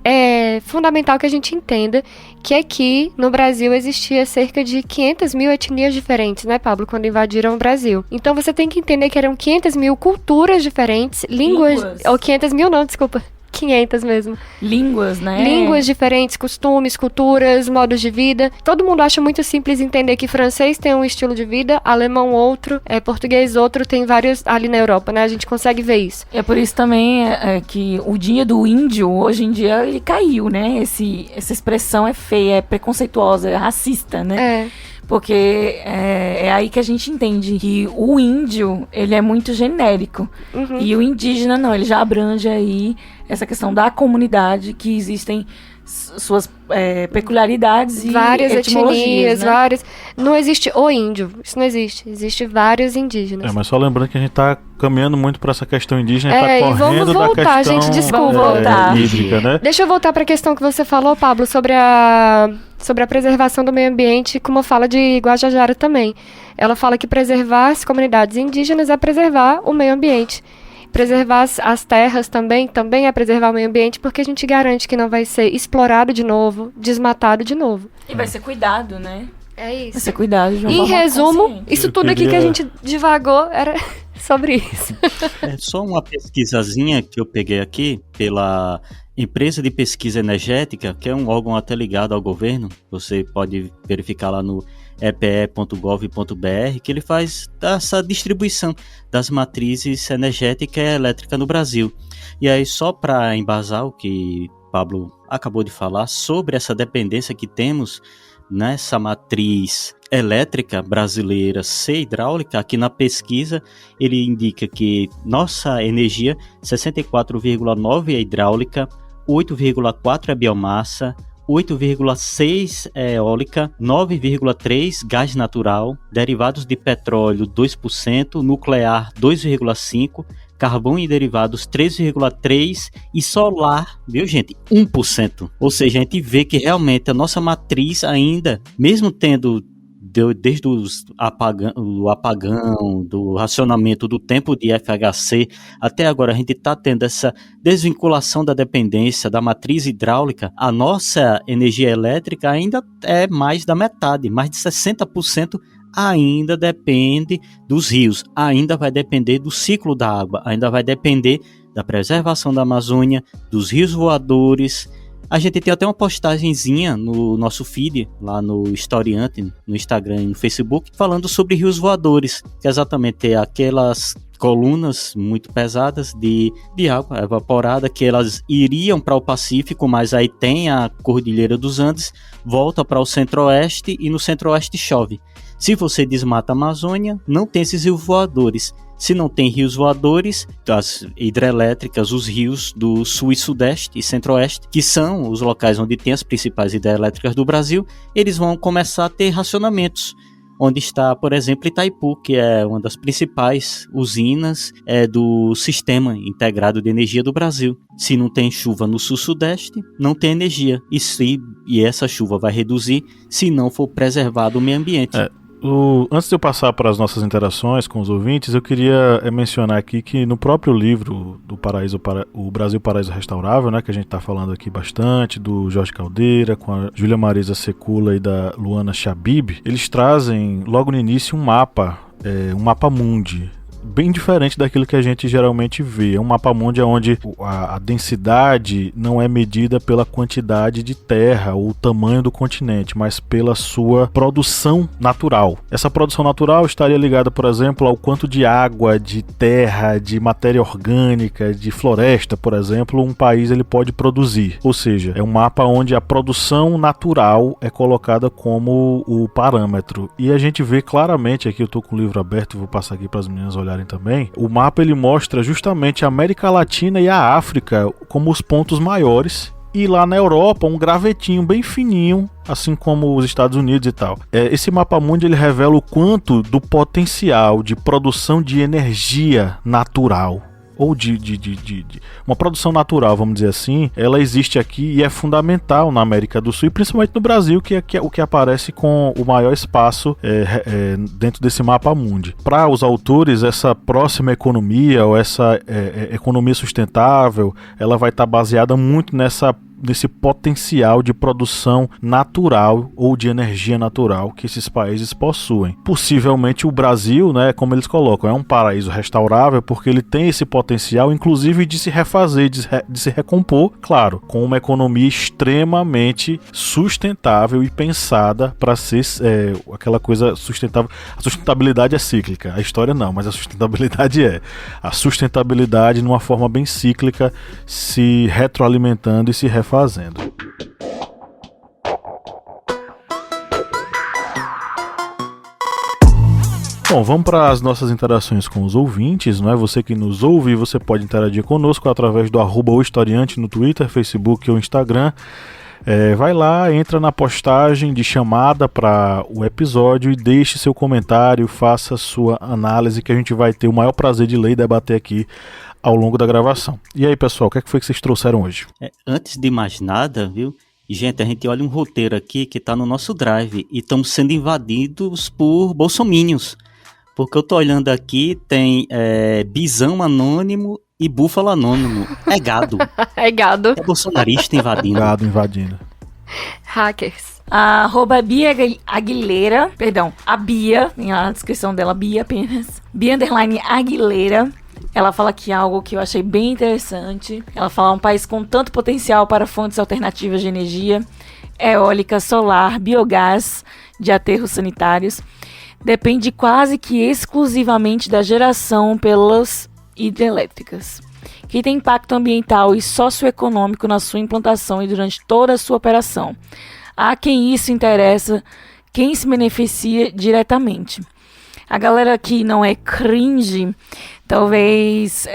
é fundamental que a gente entenda que aqui no Brasil existia cerca de 500 mil etnias diferentes, né, Pablo, quando invadiram o Brasil. Então você tem que entender que eram 500 mil culturas diferentes, línguas. Ou 500 mil não, desculpa. 500 mesmo. Línguas, né? Línguas diferentes, costumes, culturas, modos de vida. Todo mundo acha muito simples entender que francês tem um estilo de vida, alemão outro, português outro, tem vários ali na Europa, né? A gente consegue ver isso. É por isso também que o dia do índio, hoje em dia, ele caiu, né? Essa expressão é feia, é preconceituosa, é racista, né? Porque é aí que a gente entende que o índio, ele é muito genérico. Uhum. E o indígena não, ele já abrange aí essa questão da comunidade, que existem suas peculiaridades e várias etimologias, etnias, né? várias... Não existe o índio, isso não existe. Existe vários indígenas. Mas só lembrando que a gente tá caminhando muito para essa questão indígena, E tá vamos correndo voltar, da questão gente, desculpa. Vamos voltar. hídrica, né? Deixa eu voltar para a questão que você falou, Pablo, sobre a preservação do meio ambiente, como fala de Guajajara também. Ela fala que preservar as comunidades indígenas é preservar o meio ambiente. Preservar as terras também é preservar o meio ambiente, porque a gente garante que não vai ser explorado de novo, desmatado de novo. E vai ser cuidado, né? É isso. Esse cuidado, João. Em resumo, consciente. isso Eu tudo aqui que queria- a gente divagou era sobre isso. É só uma pesquisazinha que eu peguei aqui pela Empresa de Pesquisa Energética, que é um órgão até ligado ao governo. Você pode verificar lá no epe.gov.br, que ele faz essa distribuição das matrizes energética e elétrica no Brasil. E aí, só para embasar o que Pablo acabou de falar sobre essa dependência que temos nessa matriz elétrica brasileira ser hidráulica, aqui na pesquisa ele indica que nossa energia 64,9 é hidráulica, 8,4 é biomassa, 8,6 é eólica, 9,3 gás natural, derivados de petróleo 2%, nuclear 2,5%, carvão e derivados 3,3% e solar, viu gente, 1%. Ou seja, a gente vê que realmente a nossa matriz ainda, mesmo tendo desde o apagão, do racionamento do tempo de FHC, até agora a gente está tendo essa desvinculação da dependência da matriz hidráulica. A nossa energia elétrica ainda é mais da metade, mais de 60% ainda depende dos rios, ainda vai depender do ciclo da água, ainda vai depender da preservação da Amazônia, dos rios voadores. A gente tem até uma postagenzinha no nosso feed, lá no Historiante, no Instagram e no Facebook, falando sobre rios voadores, que exatamente é aquelas colunas muito pesadas de água evaporada, que elas iriam para o Pacífico, mas aí tem a Cordilheira dos Andes, volta para o centro-oeste e no centro-oeste chove. Se você desmata a Amazônia, não tem esses rios voadores. Se não tem rios voadores, as hidrelétricas, os rios do sul e sudeste e centro-oeste, que são os locais onde tem as principais hidrelétricas do Brasil, eles vão começar a ter racionamentos. Onde está, por exemplo, Itaipu, que é uma das principais usinas do Sistema Integrado de Energia do Brasil. Se não tem chuva no sul-sudeste, não tem energia. E essa chuva vai reduzir se não for preservado o meio ambiente. Antes de eu passar para as nossas interações com os ouvintes, eu queria mencionar aqui que no próprio livro do O Brasil Paraíso Restaurável, né, que a gente está falando aqui bastante, do Jorge Caldeira, com a Júlia Marisa Secula e da Luana Chabib, eles trazem logo no início um mapa mundi, bem diferente daquilo que a gente geralmente vê. É um mapa mundi onde a densidade não é medida pela quantidade de terra ou o tamanho do continente, mas pela sua produção natural. Essa produção natural estaria ligada, por exemplo, ao quanto de água, de terra, de matéria orgânica, de floresta, por exemplo, um país ele pode produzir. Ou seja, é um mapa onde a produção natural é colocada como o parâmetro. E a gente vê claramente, aqui eu estou com o livro aberto, vou passar aqui para as meninas olharem também, o mapa ele mostra justamente a América Latina e a África como os pontos maiores, e lá na Europa um gravetinho bem fininho, assim como os Estados Unidos e tal. Esse mapa mundi ele revela o quanto do potencial de produção de energia natural, ou de uma produção natural, vamos dizer assim, ela existe aqui e é fundamental na América do Sul e principalmente no Brasil, que é o que aparece com o maior espaço dentro desse mapa mundi. Para os autores, essa próxima economia ou essa economia sustentável, ela vai estar baseada muito nesse potencial de produção natural ou de energia natural que esses países possuem. Possivelmente o Brasil, né, como eles colocam, é um paraíso restaurável porque ele tem esse potencial, inclusive de se refazer, de se recompor, claro, com uma economia extremamente sustentável e pensada para ser aquela coisa sustentável. A sustentabilidade é cíclica, a história não, mas a sustentabilidade a sustentabilidade numa forma bem cíclica, se retroalimentando e se refazendo. Bom, vamos para as nossas interações com os ouvintes, não é? Você que nos ouve, você pode interagir conosco através do @ohistoriante no Twitter, Facebook ou Instagram. Vai lá, entra na postagem de chamada para o episódio e deixe seu comentário, faça sua análise, que a gente vai ter o maior prazer de ler e debater aqui ao longo da gravação. E aí, pessoal, o que foi que vocês trouxeram hoje? Antes de mais nada, viu? Gente, a gente olha um roteiro aqui que tá no nosso drive e estamos sendo invadidos por bolsominions. Porque eu tô olhando aqui, tem bisão anônimo e búfalo anônimo. É gado. É gado. É bolsonarista invadindo. Gado invadindo. Hackers. A Bia Aguilera, perdão, a Bia, tem a descrição dela, Bia apenas. Bia _ Aguilera. Ela fala aqui algo que eu achei bem interessante. Ela fala um país com tanto potencial para fontes alternativas de energia, eólica, solar, biogás, de aterros sanitários, depende quase que exclusivamente da geração pelas hidrelétricas, que tem impacto ambiental e socioeconômico na sua implantação e durante toda a sua operação. Há quem isso interessa, quem se beneficia diretamente. A galera que não é cringe, talvez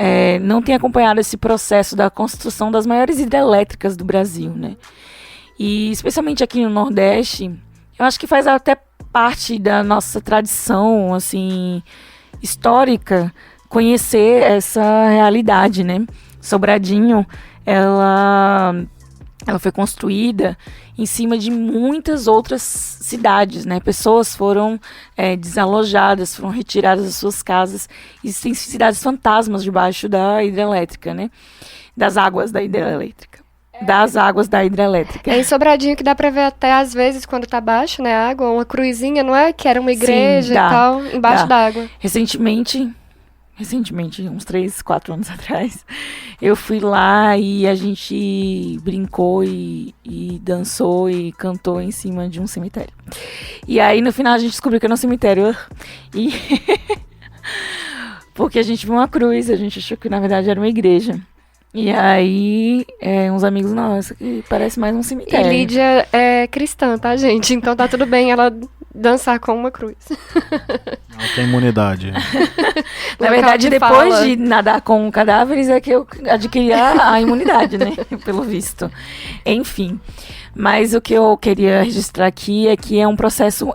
não tenha acompanhado esse processo da construção das maiores hidrelétricas do Brasil, né? E especialmente aqui no Nordeste, eu acho que faz até parte da nossa tradição, assim, histórica, conhecer essa realidade, né? Sobradinho, ela foi construída em cima de muitas outras cidades, né? Pessoas foram desalojadas, foram retiradas das suas casas. Existem cidades fantasmas debaixo da hidrelétrica, né? Das águas da hidrelétrica. É em Sobradinho que dá pra ver até, às vezes, quando tá baixo, né, a água, uma cruzinha, não é? Que era uma igreja. Sim, dá, e tal, embaixo d'água. Recentemente, uns 3, 4 anos atrás, eu fui lá e a gente brincou e dançou e cantou em cima de um cemitério. E aí, no final, a gente descobriu que era um cemitério. E porque a gente viu uma cruz, a gente achou que, na verdade, era uma igreja. E aí, uns amigos, não, isso aqui parece mais um cemitério. E Lídia é cristã, tá, gente? Então tá tudo bem ela dançar com uma cruz. Ela tem imunidade. Na verdade, depois de nadar com cadáveres é que eu adquiri a imunidade, né? Pelo visto. Enfim. Mas o que eu queria registrar aqui é que é um processo...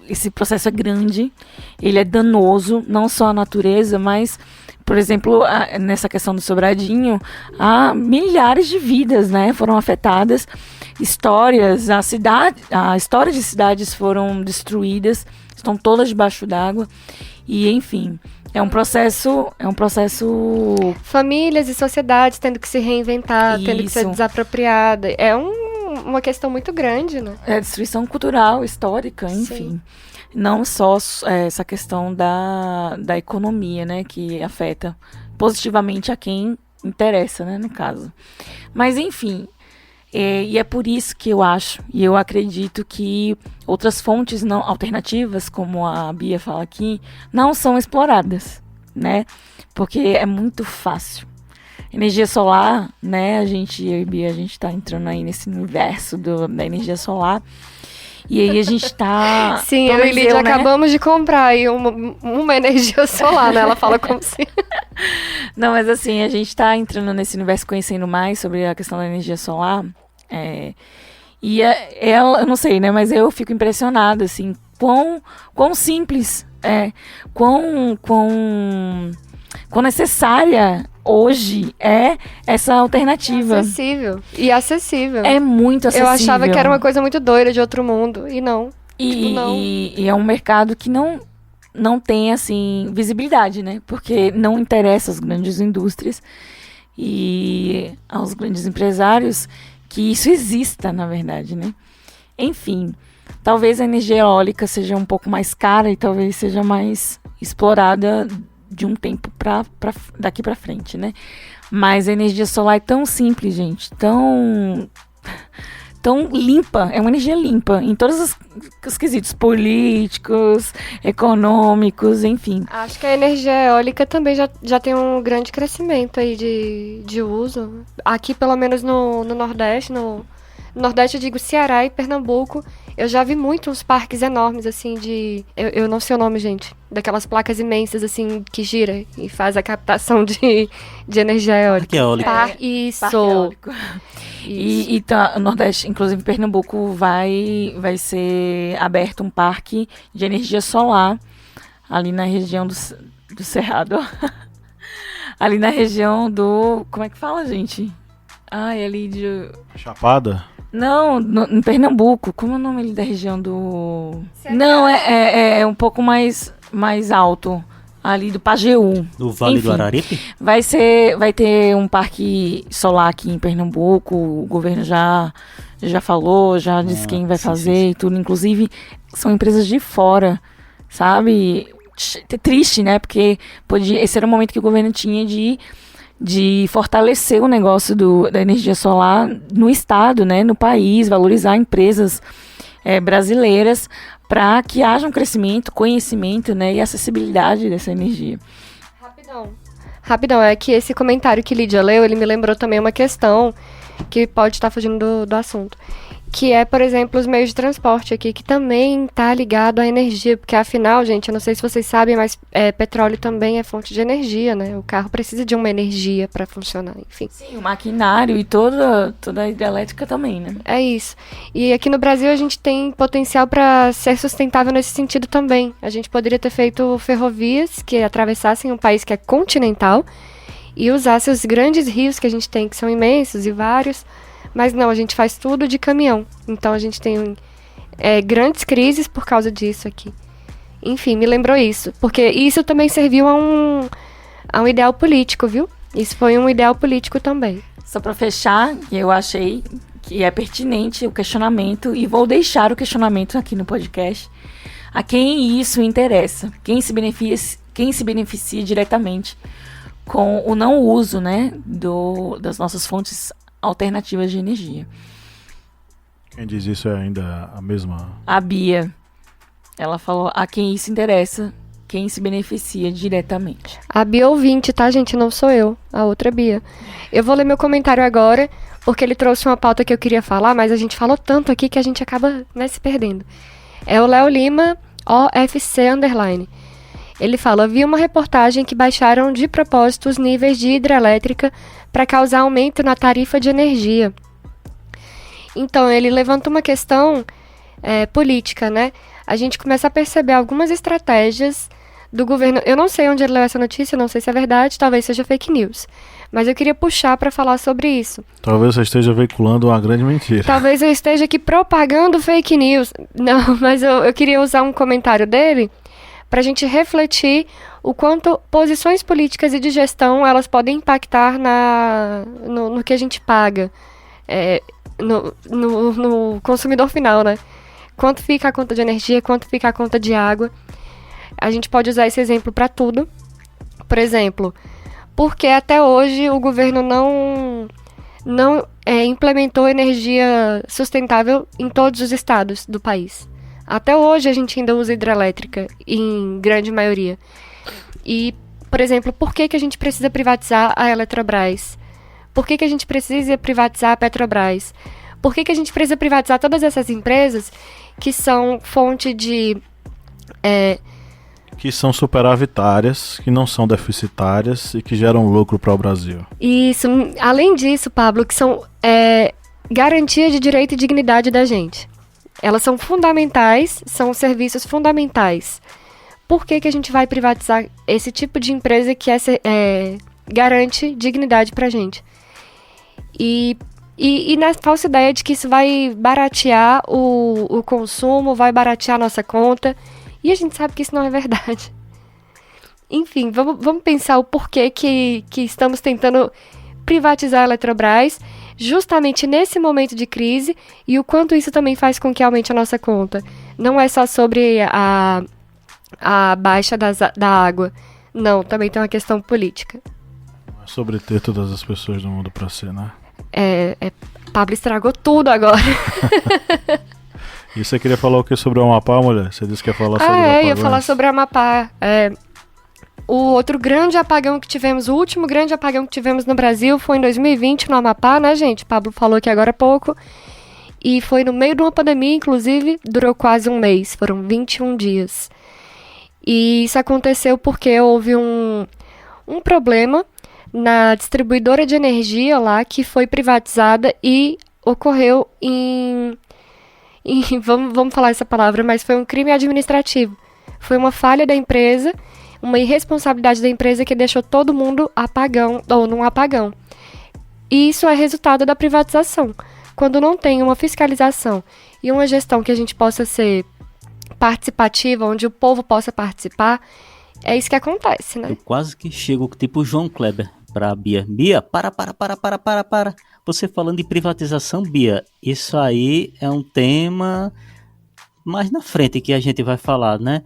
esse processo é grande, ele é danoso, não só à natureza, mas... Por exemplo, nessa questão do Sobradinho, há milhares de vidas, né, foram afetadas, a história de cidades foram destruídas, estão todas debaixo d'água, e enfim, é um processo... Famílias e sociedades tendo que se reinventar, tendo que ser desapropriada, uma questão muito grande, né? É destruição cultural, histórica, enfim. Sim. Não só essa questão da economia, né, que afeta positivamente a quem interessa, né, no caso. Mas, enfim, e é por isso que eu acho, e eu acredito que outras fontes não alternativas, como a Bia fala aqui, não são exploradas, né, porque é muito fácil. Energia solar, né, eu e a Bia, a gente tá entrando aí nesse universo da energia solar. E aí a gente tá... Sim, eu e Lídia acabamos de comprar aí uma energia solar, né? Ela fala como se... Não, mas assim, a gente tá entrando nesse universo, conhecendo mais sobre a questão da energia solar. E ela, eu não sei, né? Mas eu fico impressionada, assim, quão simples quão necessária hoje é essa alternativa. Acessível. É muito acessível. Eu achava que era uma coisa muito doida de outro mundo, e não. E é um mercado que não tem, assim, visibilidade, né? Porque não interessa às grandes indústrias e aos grandes empresários que isso exista, na verdade, né? Enfim, talvez a energia eólica seja um pouco mais cara e talvez seja mais explorada de um tempo daqui pra frente, né? Mas a energia solar é tão simples, gente, tão limpa, é uma energia limpa em todos os quesitos políticos, econômicos, enfim. Acho que a energia eólica também já tem um grande crescimento aí de uso. Aqui, pelo menos no Nordeste, no Nordeste eu digo Ceará e Pernambuco, eu já vi muitos parques enormes, assim, eu não sei o nome, gente, daquelas placas imensas, assim, que gira e faz a captação de energia eólica. Parque eólico. Isso. Parque eólico. E tá, no Nordeste, inclusive Pernambuco, vai ser aberto um parque de energia solar ali na região do Cerrado. Ali na região do... Como é que fala, gente? Ali de... Chapada? Não, em Pernambuco. Como é o nome ali da região do... Não, é um pouco mais alto. Ali do Pajeú. Do Vale do Araripe? Vai ter um parque solar aqui em Pernambuco. O governo já já falou, já disse quem vai fazer sim. e tudo. Inclusive, são empresas de fora, sabe? Triste, né? Porque esse era o momento que o governo tinha de fortalecer o negócio da energia solar no estado, né? No país, valorizar empresas brasileiras para que haja um crescimento, conhecimento, né? E acessibilidade dessa energia. Rapidão, é que esse comentário que Lídia leu, ele me lembrou também uma questão que pode estar fugindo do assunto. Que é, por exemplo, os meios de transporte aqui, que também está ligado à energia, porque afinal, gente, eu não sei se vocês sabem, mas petróleo também é fonte de energia, né? O carro precisa de uma energia para funcionar, enfim. Sim, o maquinário e toda a hidrelétrica também, né? É isso. E aqui no Brasil a gente tem potencial para ser sustentável nesse sentido também. A gente poderia ter feito ferrovias que atravessassem um país que é continental e usassem os grandes rios que a gente tem, que são imensos e vários. Mas não, a gente faz tudo de caminhão. Então a gente tem grandes crises por causa disso aqui. Enfim, me lembrou isso. Porque isso também serviu a um ideal político, viu? Isso foi um ideal político também. Só para fechar, eu achei que é pertinente o questionamento, e vou deixar o questionamento aqui no podcast, a quem isso interessa, quem se beneficia diretamente com o não uso, né, das nossas fontes alternativas de energia. Quem diz isso é ainda a mesma... A Bia. Ela falou a quem isso interessa, quem se beneficia diretamente. A Bia ouvinte, tá, gente? Não sou eu. A outra Bia. Eu vou ler meu comentário agora, porque ele trouxe uma pauta que eu queria falar, mas a gente falou tanto aqui que a gente acaba, né, se perdendo. É o Léo Lima, OFC _. Ele fala: vi uma reportagem que baixaram de propósito os níveis de hidrelétrica para causar aumento na tarifa de energia. Então, ele levanta uma questão política, né? A gente começa a perceber algumas estratégias do governo. Eu não sei onde ele leu essa notícia, não sei se é verdade, talvez seja fake news. Mas eu queria puxar para falar sobre isso. Talvez você esteja veiculando uma grande mentira. Talvez eu esteja aqui propagando fake news. Não, mas eu queria usar um comentário dele para a gente refletir o quanto posições políticas e de gestão elas podem impactar no que a gente paga, no consumidor final, né? Quanto fica a conta de energia, quanto fica a conta de água. A gente pode usar esse exemplo para tudo. Por exemplo, porque até hoje o governo não implementou energia sustentável em todos os estados do país. Até hoje a gente ainda usa hidrelétrica, em grande maioria. E, por exemplo, por que a gente precisa privatizar a Eletrobras? Por que a gente precisa privatizar a Petrobras? Por que a gente precisa privatizar todas essas empresas que são fonte de... Que são superavitárias, que não são deficitárias e que geram lucro para o Brasil. Isso. Além disso, Pablo, que são garantia de direito e dignidade da gente. Elas são fundamentais, são serviços fundamentais. Por que a gente vai privatizar esse tipo de empresa que garante dignidade pra gente? E na falsa ideia de que isso vai baratear o consumo, vai baratear a nossa conta. E a gente sabe que isso não é verdade. Enfim, vamos pensar o porquê que estamos tentando privatizar a Eletrobras justamente nesse momento de crise e o quanto isso também faz com que aumente a nossa conta. Não é só sobre a baixa da água. Não, também tem uma questão política. Não é sobre ter todas as pessoas do mundo para ser, né? Pablo estragou tudo agora. E você queria falar o que sobre o Amapá, mulher? Você disse que ia falar sobre o Amapá. Eu ia falar sobre o Amapá. O outro grande apagão que tivemos, o último grande apagão que tivemos no Brasil foi em 2020 no Amapá, né, gente? Pablo falou aqui agora há pouco. E foi no meio de uma pandemia, inclusive, durou quase um mês, foram 21 dias. E isso aconteceu porque houve um problema na distribuidora de energia lá, que foi privatizada e ocorreu vamos falar essa palavra, mas foi um crime administrativo. Foi uma falha da empresa, uma irresponsabilidade da empresa que deixou todo mundo num apagão. E isso é resultado da privatização. Quando não tem uma fiscalização e uma gestão que a gente possa ser participativa, onde o povo possa participar, é isso que acontece, né? Eu quase que chego tipo João Kleber pra Bia. Bia, para. Você falando de privatização, Bia, isso aí é um tema mais na frente que a gente vai falar, né?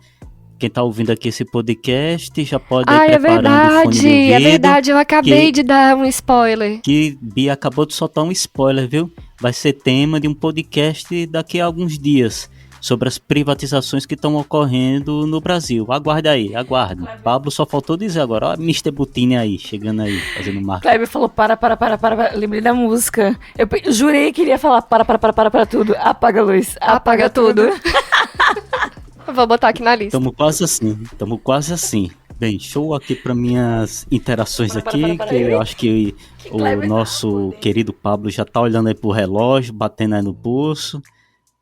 Quem tá ouvindo aqui esse podcast já pode ir É preparando o fone de verdade, ouvido. é verdade, eu acabei de dar um spoiler. Que Bia acabou de soltar um spoiler, viu? Vai ser tema de um podcast daqui a alguns dias sobre as privatizações que estão ocorrendo no Brasil. Aguarde aí, aguarde. Pablo só faltou dizer agora, ó, Mr. Butini aí, chegando aí, fazendo marca. Kleber falou para. Lembrei da música. Eu jurei que ele ia falar para tudo. Apaga a luz, apaga tudo. Eu vou botar aqui na lista. Tamo quase assim. Bem, show aqui para minhas interações aqui, que eu acho que o nosso querido Pablo já tá olhando aí pro relógio, batendo aí no pulso,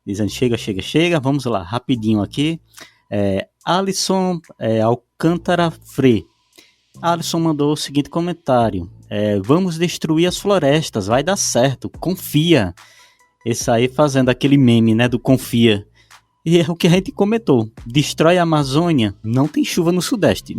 dizendo chega, vamos lá, rapidinho aqui. Alisson Alcântara Frei. Alisson mandou o seguinte comentário: vamos destruir as florestas, vai dar certo, confia. Esse aí fazendo aquele meme, né, do confia. E é o que a gente comentou, destrói a Amazônia, não tem chuva no Sudeste,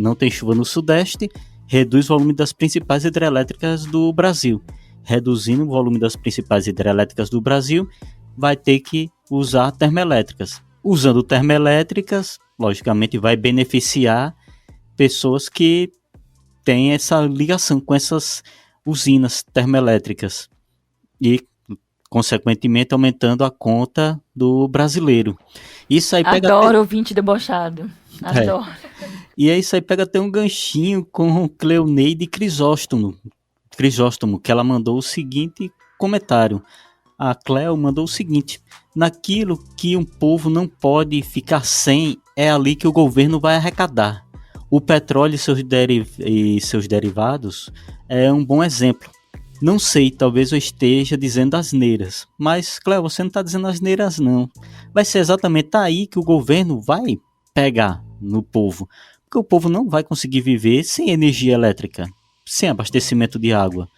reduz o volume das principais hidrelétricas do Brasil. Reduzindo o volume das principais hidrelétricas do Brasil, vai ter que usar termoelétricas. Usando termoelétricas, logicamente vai beneficiar pessoas que têm essa ligação com essas usinas termoelétricas e, consequentemente, aumentando a conta do brasileiro. Isso aí pega Adoro ouvinte debochado. Adoro. E aí isso aí pega até um ganchinho com Cleoneide Crisóstomo, que ela mandou o seguinte comentário. A Cleo mandou o seguinte: naquilo que um povo não pode ficar sem, é ali que o governo vai arrecadar. O petróleo e seus derivados é um bom exemplo. Não sei, talvez eu esteja dizendo asneiras, mas, Cleo, você não está dizendo asneiras, não. Vai ser exatamente aí que o governo vai pegar no povo, porque o povo não vai conseguir viver sem energia elétrica, sem abastecimento de água,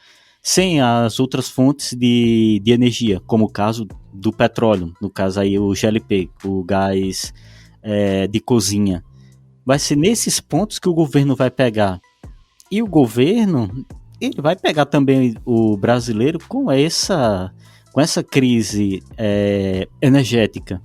sem as outras fontes de energia, como o caso do petróleo, no caso aí o GLP, o gás de cozinha. Vai ser nesses pontos que o governo vai pegar. E o governo, ele vai pegar também o brasileiro com essa crise energética,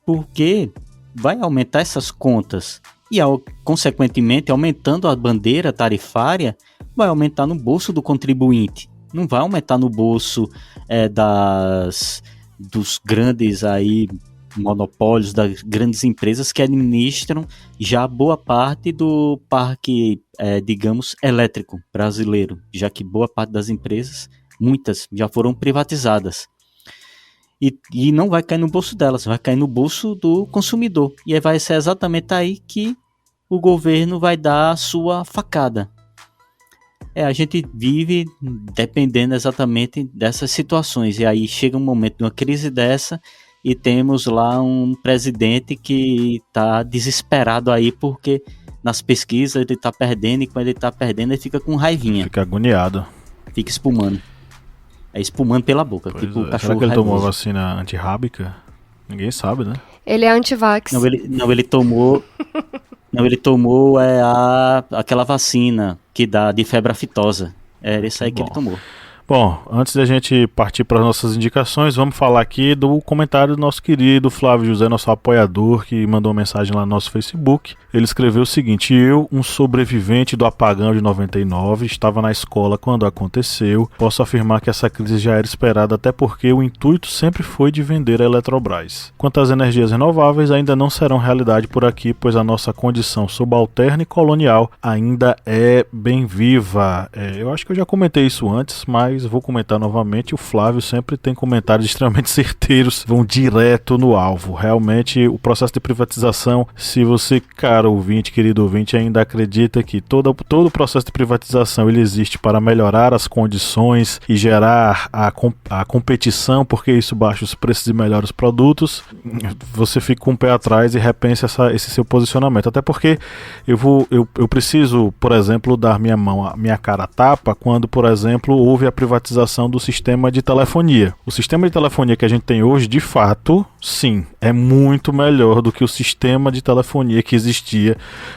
porque vai aumentar essas contas e, consequentemente, aumentando a bandeira tarifária, vai aumentar no bolso do contribuinte, não vai aumentar no bolso dos grandes aí monopólios, das grandes empresas que administram já boa parte do parque, digamos, elétrico brasileiro, já que boa parte das empresas, muitas, já foram privatizadas. E não vai cair no bolso delas, vai cair no bolso do consumidor. E aí vai ser exatamente aí que o governo vai dar a sua facada. A gente vive dependendo exatamente dessas situações. E aí chega um momento de uma crise dessa e temos lá um presidente que está desesperado aí porque nas pesquisas ele está perdendo, e quando ele está perdendo ele fica com raivinha. Fica agoniado. Fica espumando. Espumando pela boca. Pois tipo Será que ele tomou vacina antirrábica? Ninguém sabe, né? Ele é antivax. Ele tomou... ele tomou aquela vacina que dá de febre aftosa. Era isso aí que ele tomou. Bom, antes da gente partir para as nossas indicações, vamos falar aqui do comentário do nosso querido Flávio José, nosso apoiador, que mandou uma mensagem lá no nosso Facebook. Ele escreveu o seguinte: eu, um sobrevivente do apagão de 99, estava na escola quando aconteceu. Posso afirmar que essa crise já era esperada, até porque o intuito sempre foi de vender a Eletrobras. Quanto às energias renováveis, ainda não serão realidade por aqui, pois a nossa condição subalterna e colonial ainda é bem viva. Eu acho que eu já comentei isso antes, mas vou comentar novamente. O Flávio sempre tem comentários extremamente certeiros, vão direto no alvo. Realmente, o processo de privatização, se você, cara ouvinte, querido ouvinte, ainda acredita que todo o processo de privatização ele existe para melhorar as condições e gerar a competição, porque isso baixa os preços e melhora os produtos, você fica com o pé atrás e repense esse seu posicionamento. Até porque eu preciso, por exemplo, dar minha cara a tapa quando, por exemplo, houve a privatização do sistema de telefonia. O sistema de telefonia que a gente tem hoje, de fato, sim, é muito melhor do que o sistema de telefonia que existia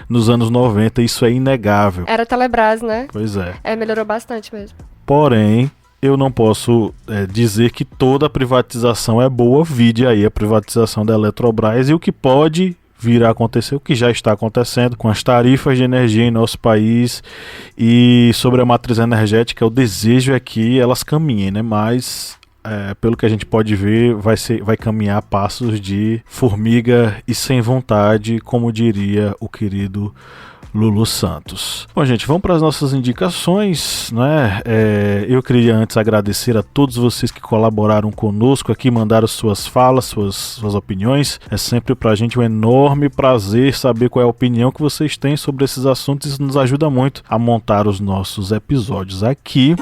nos anos 90, isso é inegável. Era Telebrás, né? Pois é. Melhorou bastante mesmo. Porém, eu não posso dizer que toda privatização é boa. Vide aí a privatização da Eletrobras e o que pode vir a acontecer, o que já está acontecendo com as tarifas de energia em nosso país. E sobre a matriz energética, o desejo é que elas caminhem, né? Mas pelo que a gente pode ver, vai caminhar a passos de formiga e sem vontade, como diria o querido Lulu Santos. Bom, gente, vamos para as nossas indicações, né? Eu queria antes agradecer a todos vocês que colaboraram conosco aqui, mandaram suas falas, suas opiniões. É sempre para a gente um enorme prazer saber qual é a opinião que vocês têm sobre esses assuntos. Isso nos ajuda muito a montar os nossos episódios aqui.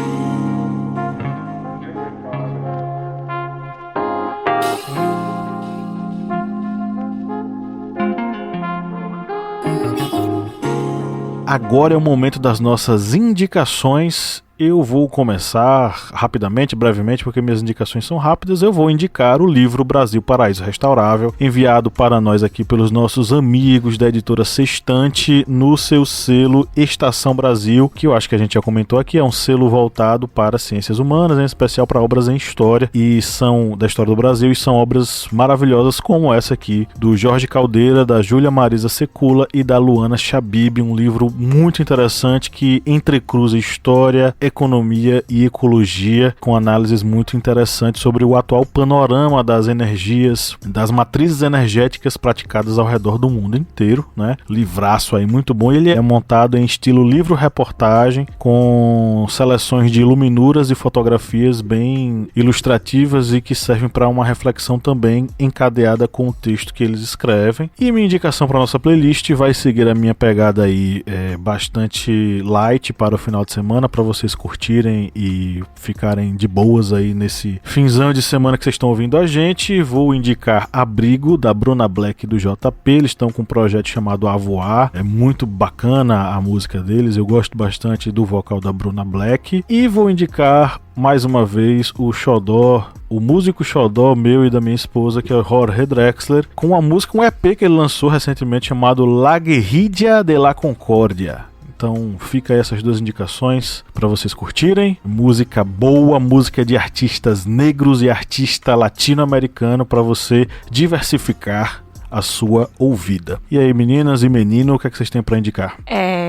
Agora é o momento das nossas indicações. Eu vou começar rapidamente, brevemente, porque minhas indicações são rápidas. Eu vou indicar o livro Brasil Paraíso Restaurável, enviado para nós aqui pelos nossos amigos da editora Sextante, no seu selo Estação Brasil, que eu acho que a gente já comentou aqui, é um selo voltado para ciências humanas, em especial para obras em história, e são da história do Brasil, e são obras maravilhosas como essa aqui, do Jorge Caldeira, da Júlia Marisa Secula e da Luana Chabib, um livro muito interessante que entrecruza história, economia e ecologia, com análises muito interessantes sobre o atual panorama das energias, das matrizes energéticas praticadas ao redor do mundo inteiro, né? Livraço aí muito bom. Ele é montado em estilo livro-reportagem, com seleções de iluminuras e fotografias bem ilustrativas e que servem para uma reflexão também encadeada com o texto que eles escrevem. E minha indicação para nossa playlist vai seguir a minha pegada aí bastante light para o final de semana, para vocês curtirem e ficarem de boas aí nesse finzão de semana que vocês estão ouvindo a gente. Vou indicar Abrigo, da Bruna Black e do JP. Eles estão com um projeto chamado A Voar. É muito bacana a música deles, eu gosto bastante do vocal da Bruna Black. E vou indicar mais uma vez o xodó, o músico xodó meu e da minha esposa, que é o Jorge Drexler, com uma música, um EP que ele lançou recentemente chamado La Guerrilla de la Concórdia. Então fica aí essas duas indicações para vocês curtirem. Música boa, música de artistas negros e artista latino-americano para você diversificar a sua ouvida. E aí, meninas e menino, o que é que vocês têm para indicar?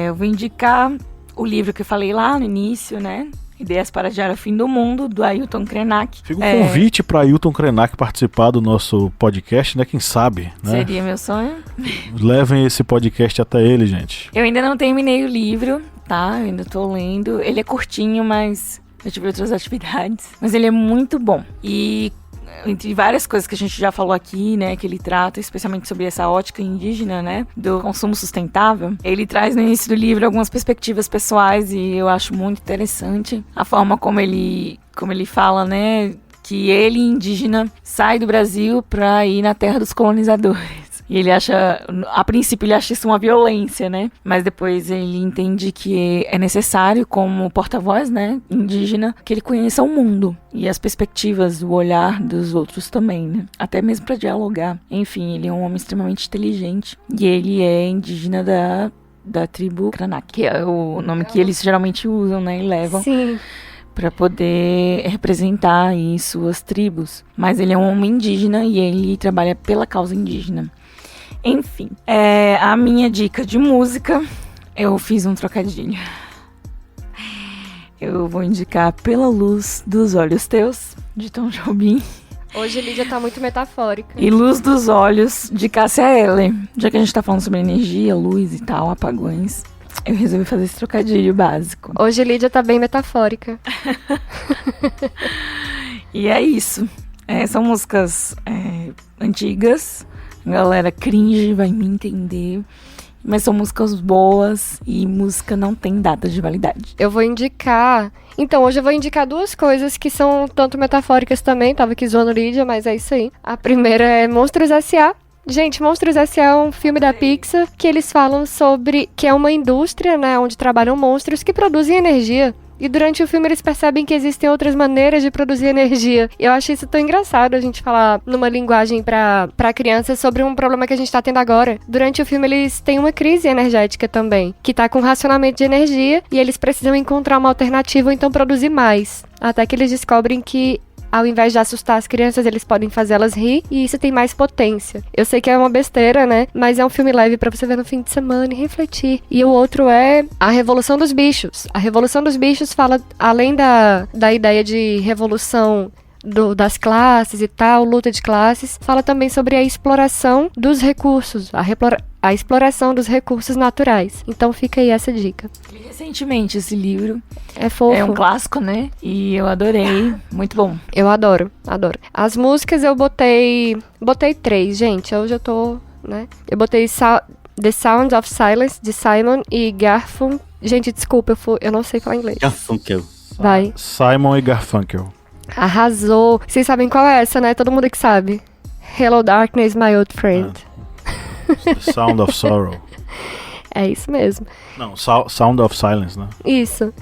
Eu vou indicar o livro que eu falei lá no início, né? Ideias para Adiar o Fim do Mundo, do Ailton Krenak. Fica um convite para Ailton Krenak participar do nosso podcast, né? Quem sabe, né? Seria meu sonho. Levem esse podcast até ele, gente. Eu ainda não terminei o livro, tá? Eu ainda tô lendo. Ele é curtinho, mas eu tive outras atividades. Mas ele é muito bom. E entre várias coisas que a gente já falou aqui, né, que ele trata, especialmente sobre essa ótica indígena, né, do consumo sustentável, ele traz no início do livro algumas perspectivas pessoais e eu acho muito interessante a forma como ele fala, né, que ele, indígena, sai do Brasil para ir na terra dos colonizadores. E ele acha, a princípio ele acha isso uma violência, né? Mas depois ele entende que é necessário, como porta-voz, né, indígena, que ele conheça o mundo e as perspectivas, o olhar dos outros também, né? Até mesmo para dialogar. Enfim, ele é um homem extremamente inteligente e ele é indígena da tribo Krenak, que é o nome que eles geralmente usam, né, e levam. Sim. Para poder representar aí suas tribos. Mas ele é um homem indígena e ele trabalha pela causa indígena. Enfim, a minha dica de música, eu fiz um trocadilho. Eu vou indicar Pela Luz dos Olhos Teus, de Tom Jobim. Hoje Lídia tá muito metafórica. E Luz dos Olhos, de Cássia Eller. Já que a gente tá falando sobre energia, luz e tal, apagões, eu resolvi fazer esse trocadilho básico. Hoje Lídia tá bem metafórica. E é isso. São músicas antigas. A galera cringe vai me entender. Mas são músicas boas e música não tem data de validade. Eu vou indicar... Então, hoje eu vou indicar duas coisas que são tanto metafóricas também. Tava aqui zoando Lídia, mas é isso aí. A primeira é Monstros S.A. Gente, Monstros S.A. é um filme da Pixar que eles falam sobre... que é uma indústria, né, onde trabalham monstros que produzem energia. E durante o filme eles percebem que existem outras maneiras de produzir energia. Eu acho isso tão engraçado a gente falar numa linguagem pra crianças sobre um problema que a gente tá tendo agora. Durante o filme eles têm uma crise energética também, que tá com racionamento de energia e eles precisam encontrar uma alternativa ou então produzir mais. Até que eles descobrem que ao invés de assustar as crianças, eles podem fazê-las rir e isso tem mais potência. Eu sei que é uma besteira, né? Mas é um filme leve pra você ver no fim de semana e refletir. E o outro é A Revolução dos Bichos. A Revolução dos Bichos fala, além da ideia de revolução das classes e tal, luta de classes, fala também sobre a exploração dos recursos, a exploração dos recursos naturais. Então fica aí essa dica. Li recentemente esse livro. É fofo. É um clássico, né? E eu adorei. Muito bom. Eu adoro. As músicas eu botei 3, gente. Hoje eu tô, né? Eu botei The Sound of Silence, de Simon e Garfunkel. Gente, desculpa, eu não sei falar inglês. Garfunkel. Vai. Simon e Garfunkel. Arrasou. Vocês sabem qual é essa, né? Todo mundo que sabe. Hello Darkness, my old friend. The Sound of Sorrow. É isso mesmo. Não, Sound of Silence, né? Isso.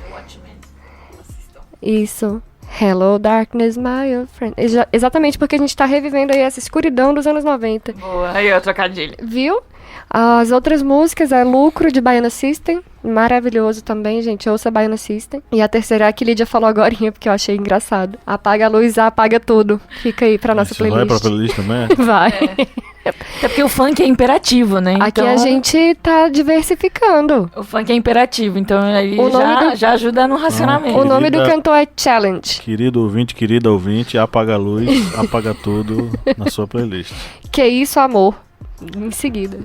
Hello Darkness, my old friend. Exatamente porque a gente tá revivendo aí essa escuridão dos anos 90. Boa, aí é trocadilho. Viu? As outras músicas é Lucro, de Baiana System. Maravilhoso também, gente. Ouça Baiana System. E a terceira é a que Lídia falou agorinha, porque eu achei engraçado. Apaga a luz, apaga tudo. Fica aí pra nossa playlist. Vai pra playlist também? Vai. Até porque o funk é imperativo, né? Aqui então, a gente tá diversificando. o funk é imperativo, então ele O nome já ajuda no racionamento. O nome do Querida- cantor é Challenge. Querido ouvinte, querida ouvinte, apaga a luz, apaga tudo na sua playlist. Que isso, amor. Em seguida.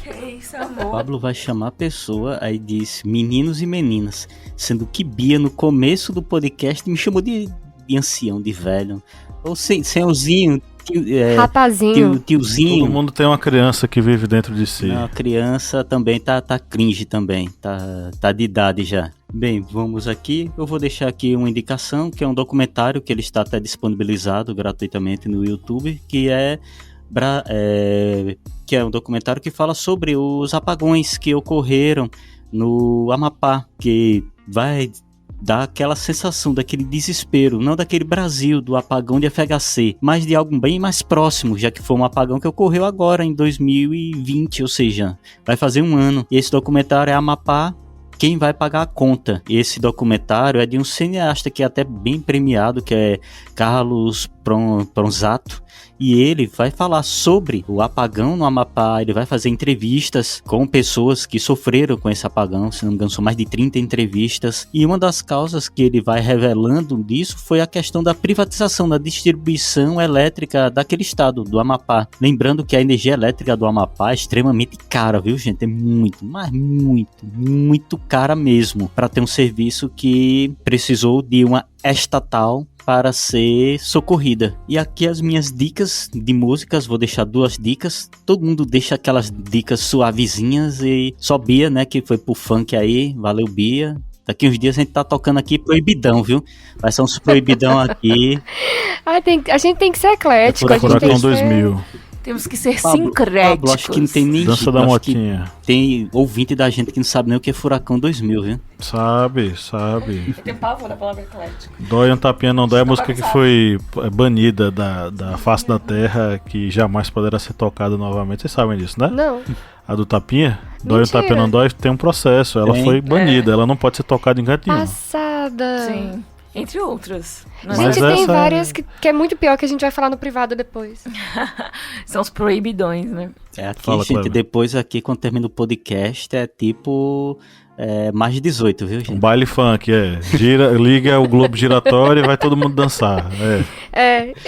Que isso, O amor. Pablo vai chamar a pessoa, aí diz meninos e meninas. Sendo que Bia, no começo do podcast, me chamou de ancião, de velho. Ou senhorzinho, Rapazinho. tiozinho. Todo mundo tem uma criança que vive dentro de si. Não, a criança também tá cringe também, tá de idade já. Bem, vamos aqui, eu vou deixar aqui uma indicação, que é um documentário que ele está até disponibilizado gratuitamente no YouTube, que é um documentário que fala sobre os apagões que ocorreram no Amapá, que vai dar aquela sensação daquele desespero, não daquele Brasil, do apagão de FHC, mas de algo bem mais próximo, já que foi um apagão que ocorreu agora em 2020, ou seja, vai fazer um ano. E esse documentário é Amapá, quem vai pagar a conta. Esse documentário é de um cineasta que é até bem premiado, que é Carlos Pronzato, e ele vai falar sobre o apagão no Amapá. Ele vai fazer entrevistas com pessoas que sofreram com esse apagão, se não me engano são mais de 30 entrevistas, e uma das causas que ele vai revelando disso foi a questão da privatização da distribuição elétrica daquele estado, do Amapá. Lembrando que a energia elétrica do Amapá é extremamente cara, viu, gente? É muito, mas muito cara mesmo, para ter um serviço que precisou de uma estatal para ser socorrida. E aqui as minhas dicas de músicas, vou deixar 2 dicas. Todo mundo deixa aquelas dicas suavezinhas e só Bia, né, que foi pro funk aí. Valeu, Bia. Daqui uns dias a gente tá tocando aqui proibidão, viu? Vai ser uns proibidão aqui. A gente tem que ser eclético. É a gente tem Furacão que ser... 2000. Temos que ser Pablo, sincréticos. acho que não tem nem Dança da acho que motinha. tem ouvinte da gente que não sabe nem o que é Furacão 2000, viu? Sabe. Eu tenho pavor da palavra eclético. Dói um tapinha, não dói. É a Tá música que bagunçado. foi banida da face da terra, que jamais poderá ser tocada novamente. Vocês sabem disso, né? Não. A do tapinha? Dói um Mentira. tapinha, não dói. Tem um processo. Ela Tem. foi banida. Ela não pode ser tocada em canto nenhum. Passada. Sim. Entre outras. Mas Gente, tem essa- várias que é muito pior, que a gente vai falar no privado depois. São os proibidões, né? É aqui, Fala, gente, Cleber. depois aqui, quando termina o podcast, é tipo mais de 18, viu, Um gente? baile funk, liga o globo giratório e vai todo mundo dançar.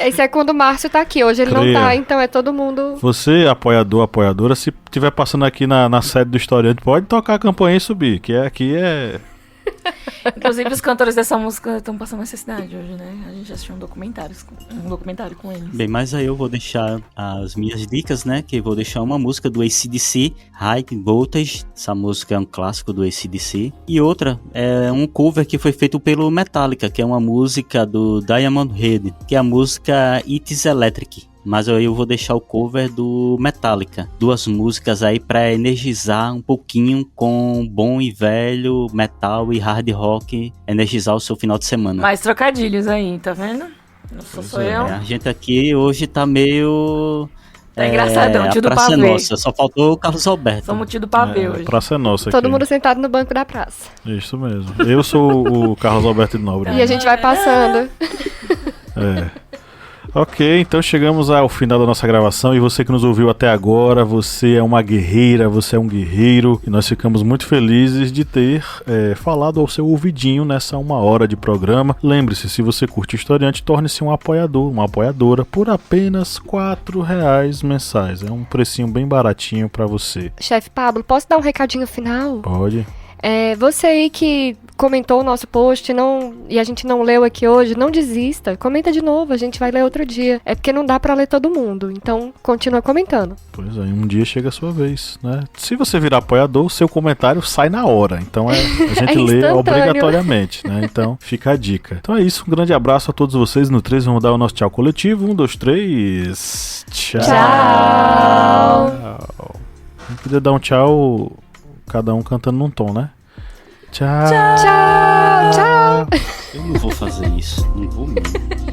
Isso é quando o Márcio tá aqui. Hoje ele não Creia. tá, então é todo mundo... Você, apoiador, apoiadora, se tiver passando aqui na sede do historiante, pode tocar a campanha e subir, que aqui é... Inclusive, os cantores dessa música estão passando necessidade hoje, né? A gente assistiu um documentário com eles. Bem, mas aí eu vou deixar as minhas dicas, né? Que eu vou deixar uma música do AC/DC, High Voltage. Essa música é um clássico do AC/DC. E outra é um cover que foi feito pelo Metallica, que é uma música do Diamond Head, que é a música It Is Electric. mas aí eu vou deixar o cover do Metallica. 2 músicas aí pra energizar um pouquinho com bom e velho metal e hard rock, energizar o seu final de semana. Mais trocadilhos aí, tá vendo? Não sou eu. A gente aqui hoje tá meio... Tá engraçadão, tio do Praça pavê. é nossa, só faltou o Carlos Alberto. Somos tio do pavê A hoje. praça é nossa Todo aqui. mundo sentado no banco da praça. Isso mesmo. Eu sou o Carlos Alberto de Nobre. E a gente vai passando. É. Ok, então chegamos ao final da nossa gravação e você que nos ouviu até agora, você é uma guerreira, você é um guerreiro e nós ficamos muito felizes de ter falado ao seu ouvidinho nessa 1 hora de programa. Lembre-se, se você curte Historiante, torne-se um apoiador, uma apoiadora por apenas R$4 mensais. É um precinho bem baratinho pra você. Chefe Pablo, posso dar um recadinho final? Pode? Você aí que comentou o nosso post e a gente não leu aqui hoje, não desista. Comenta de novo, a gente vai ler outro dia. É porque não dá pra ler todo mundo, então continua comentando. Pois é, um dia chega a sua vez, né? Se você virar apoiador, seu comentário sai na hora. Então a gente lê instantâneo. obrigatoriamente, né? Então fica a dica. Então é isso, um grande abraço a todos vocês. No 3 vamos dar o nosso tchau coletivo. 1, 2, 3. Tchau! Eu queria dar um tchau, cada um cantando num tom, né? Tchau! Tchau! Tchau! Eu não vou fazer isso, não vou mesmo.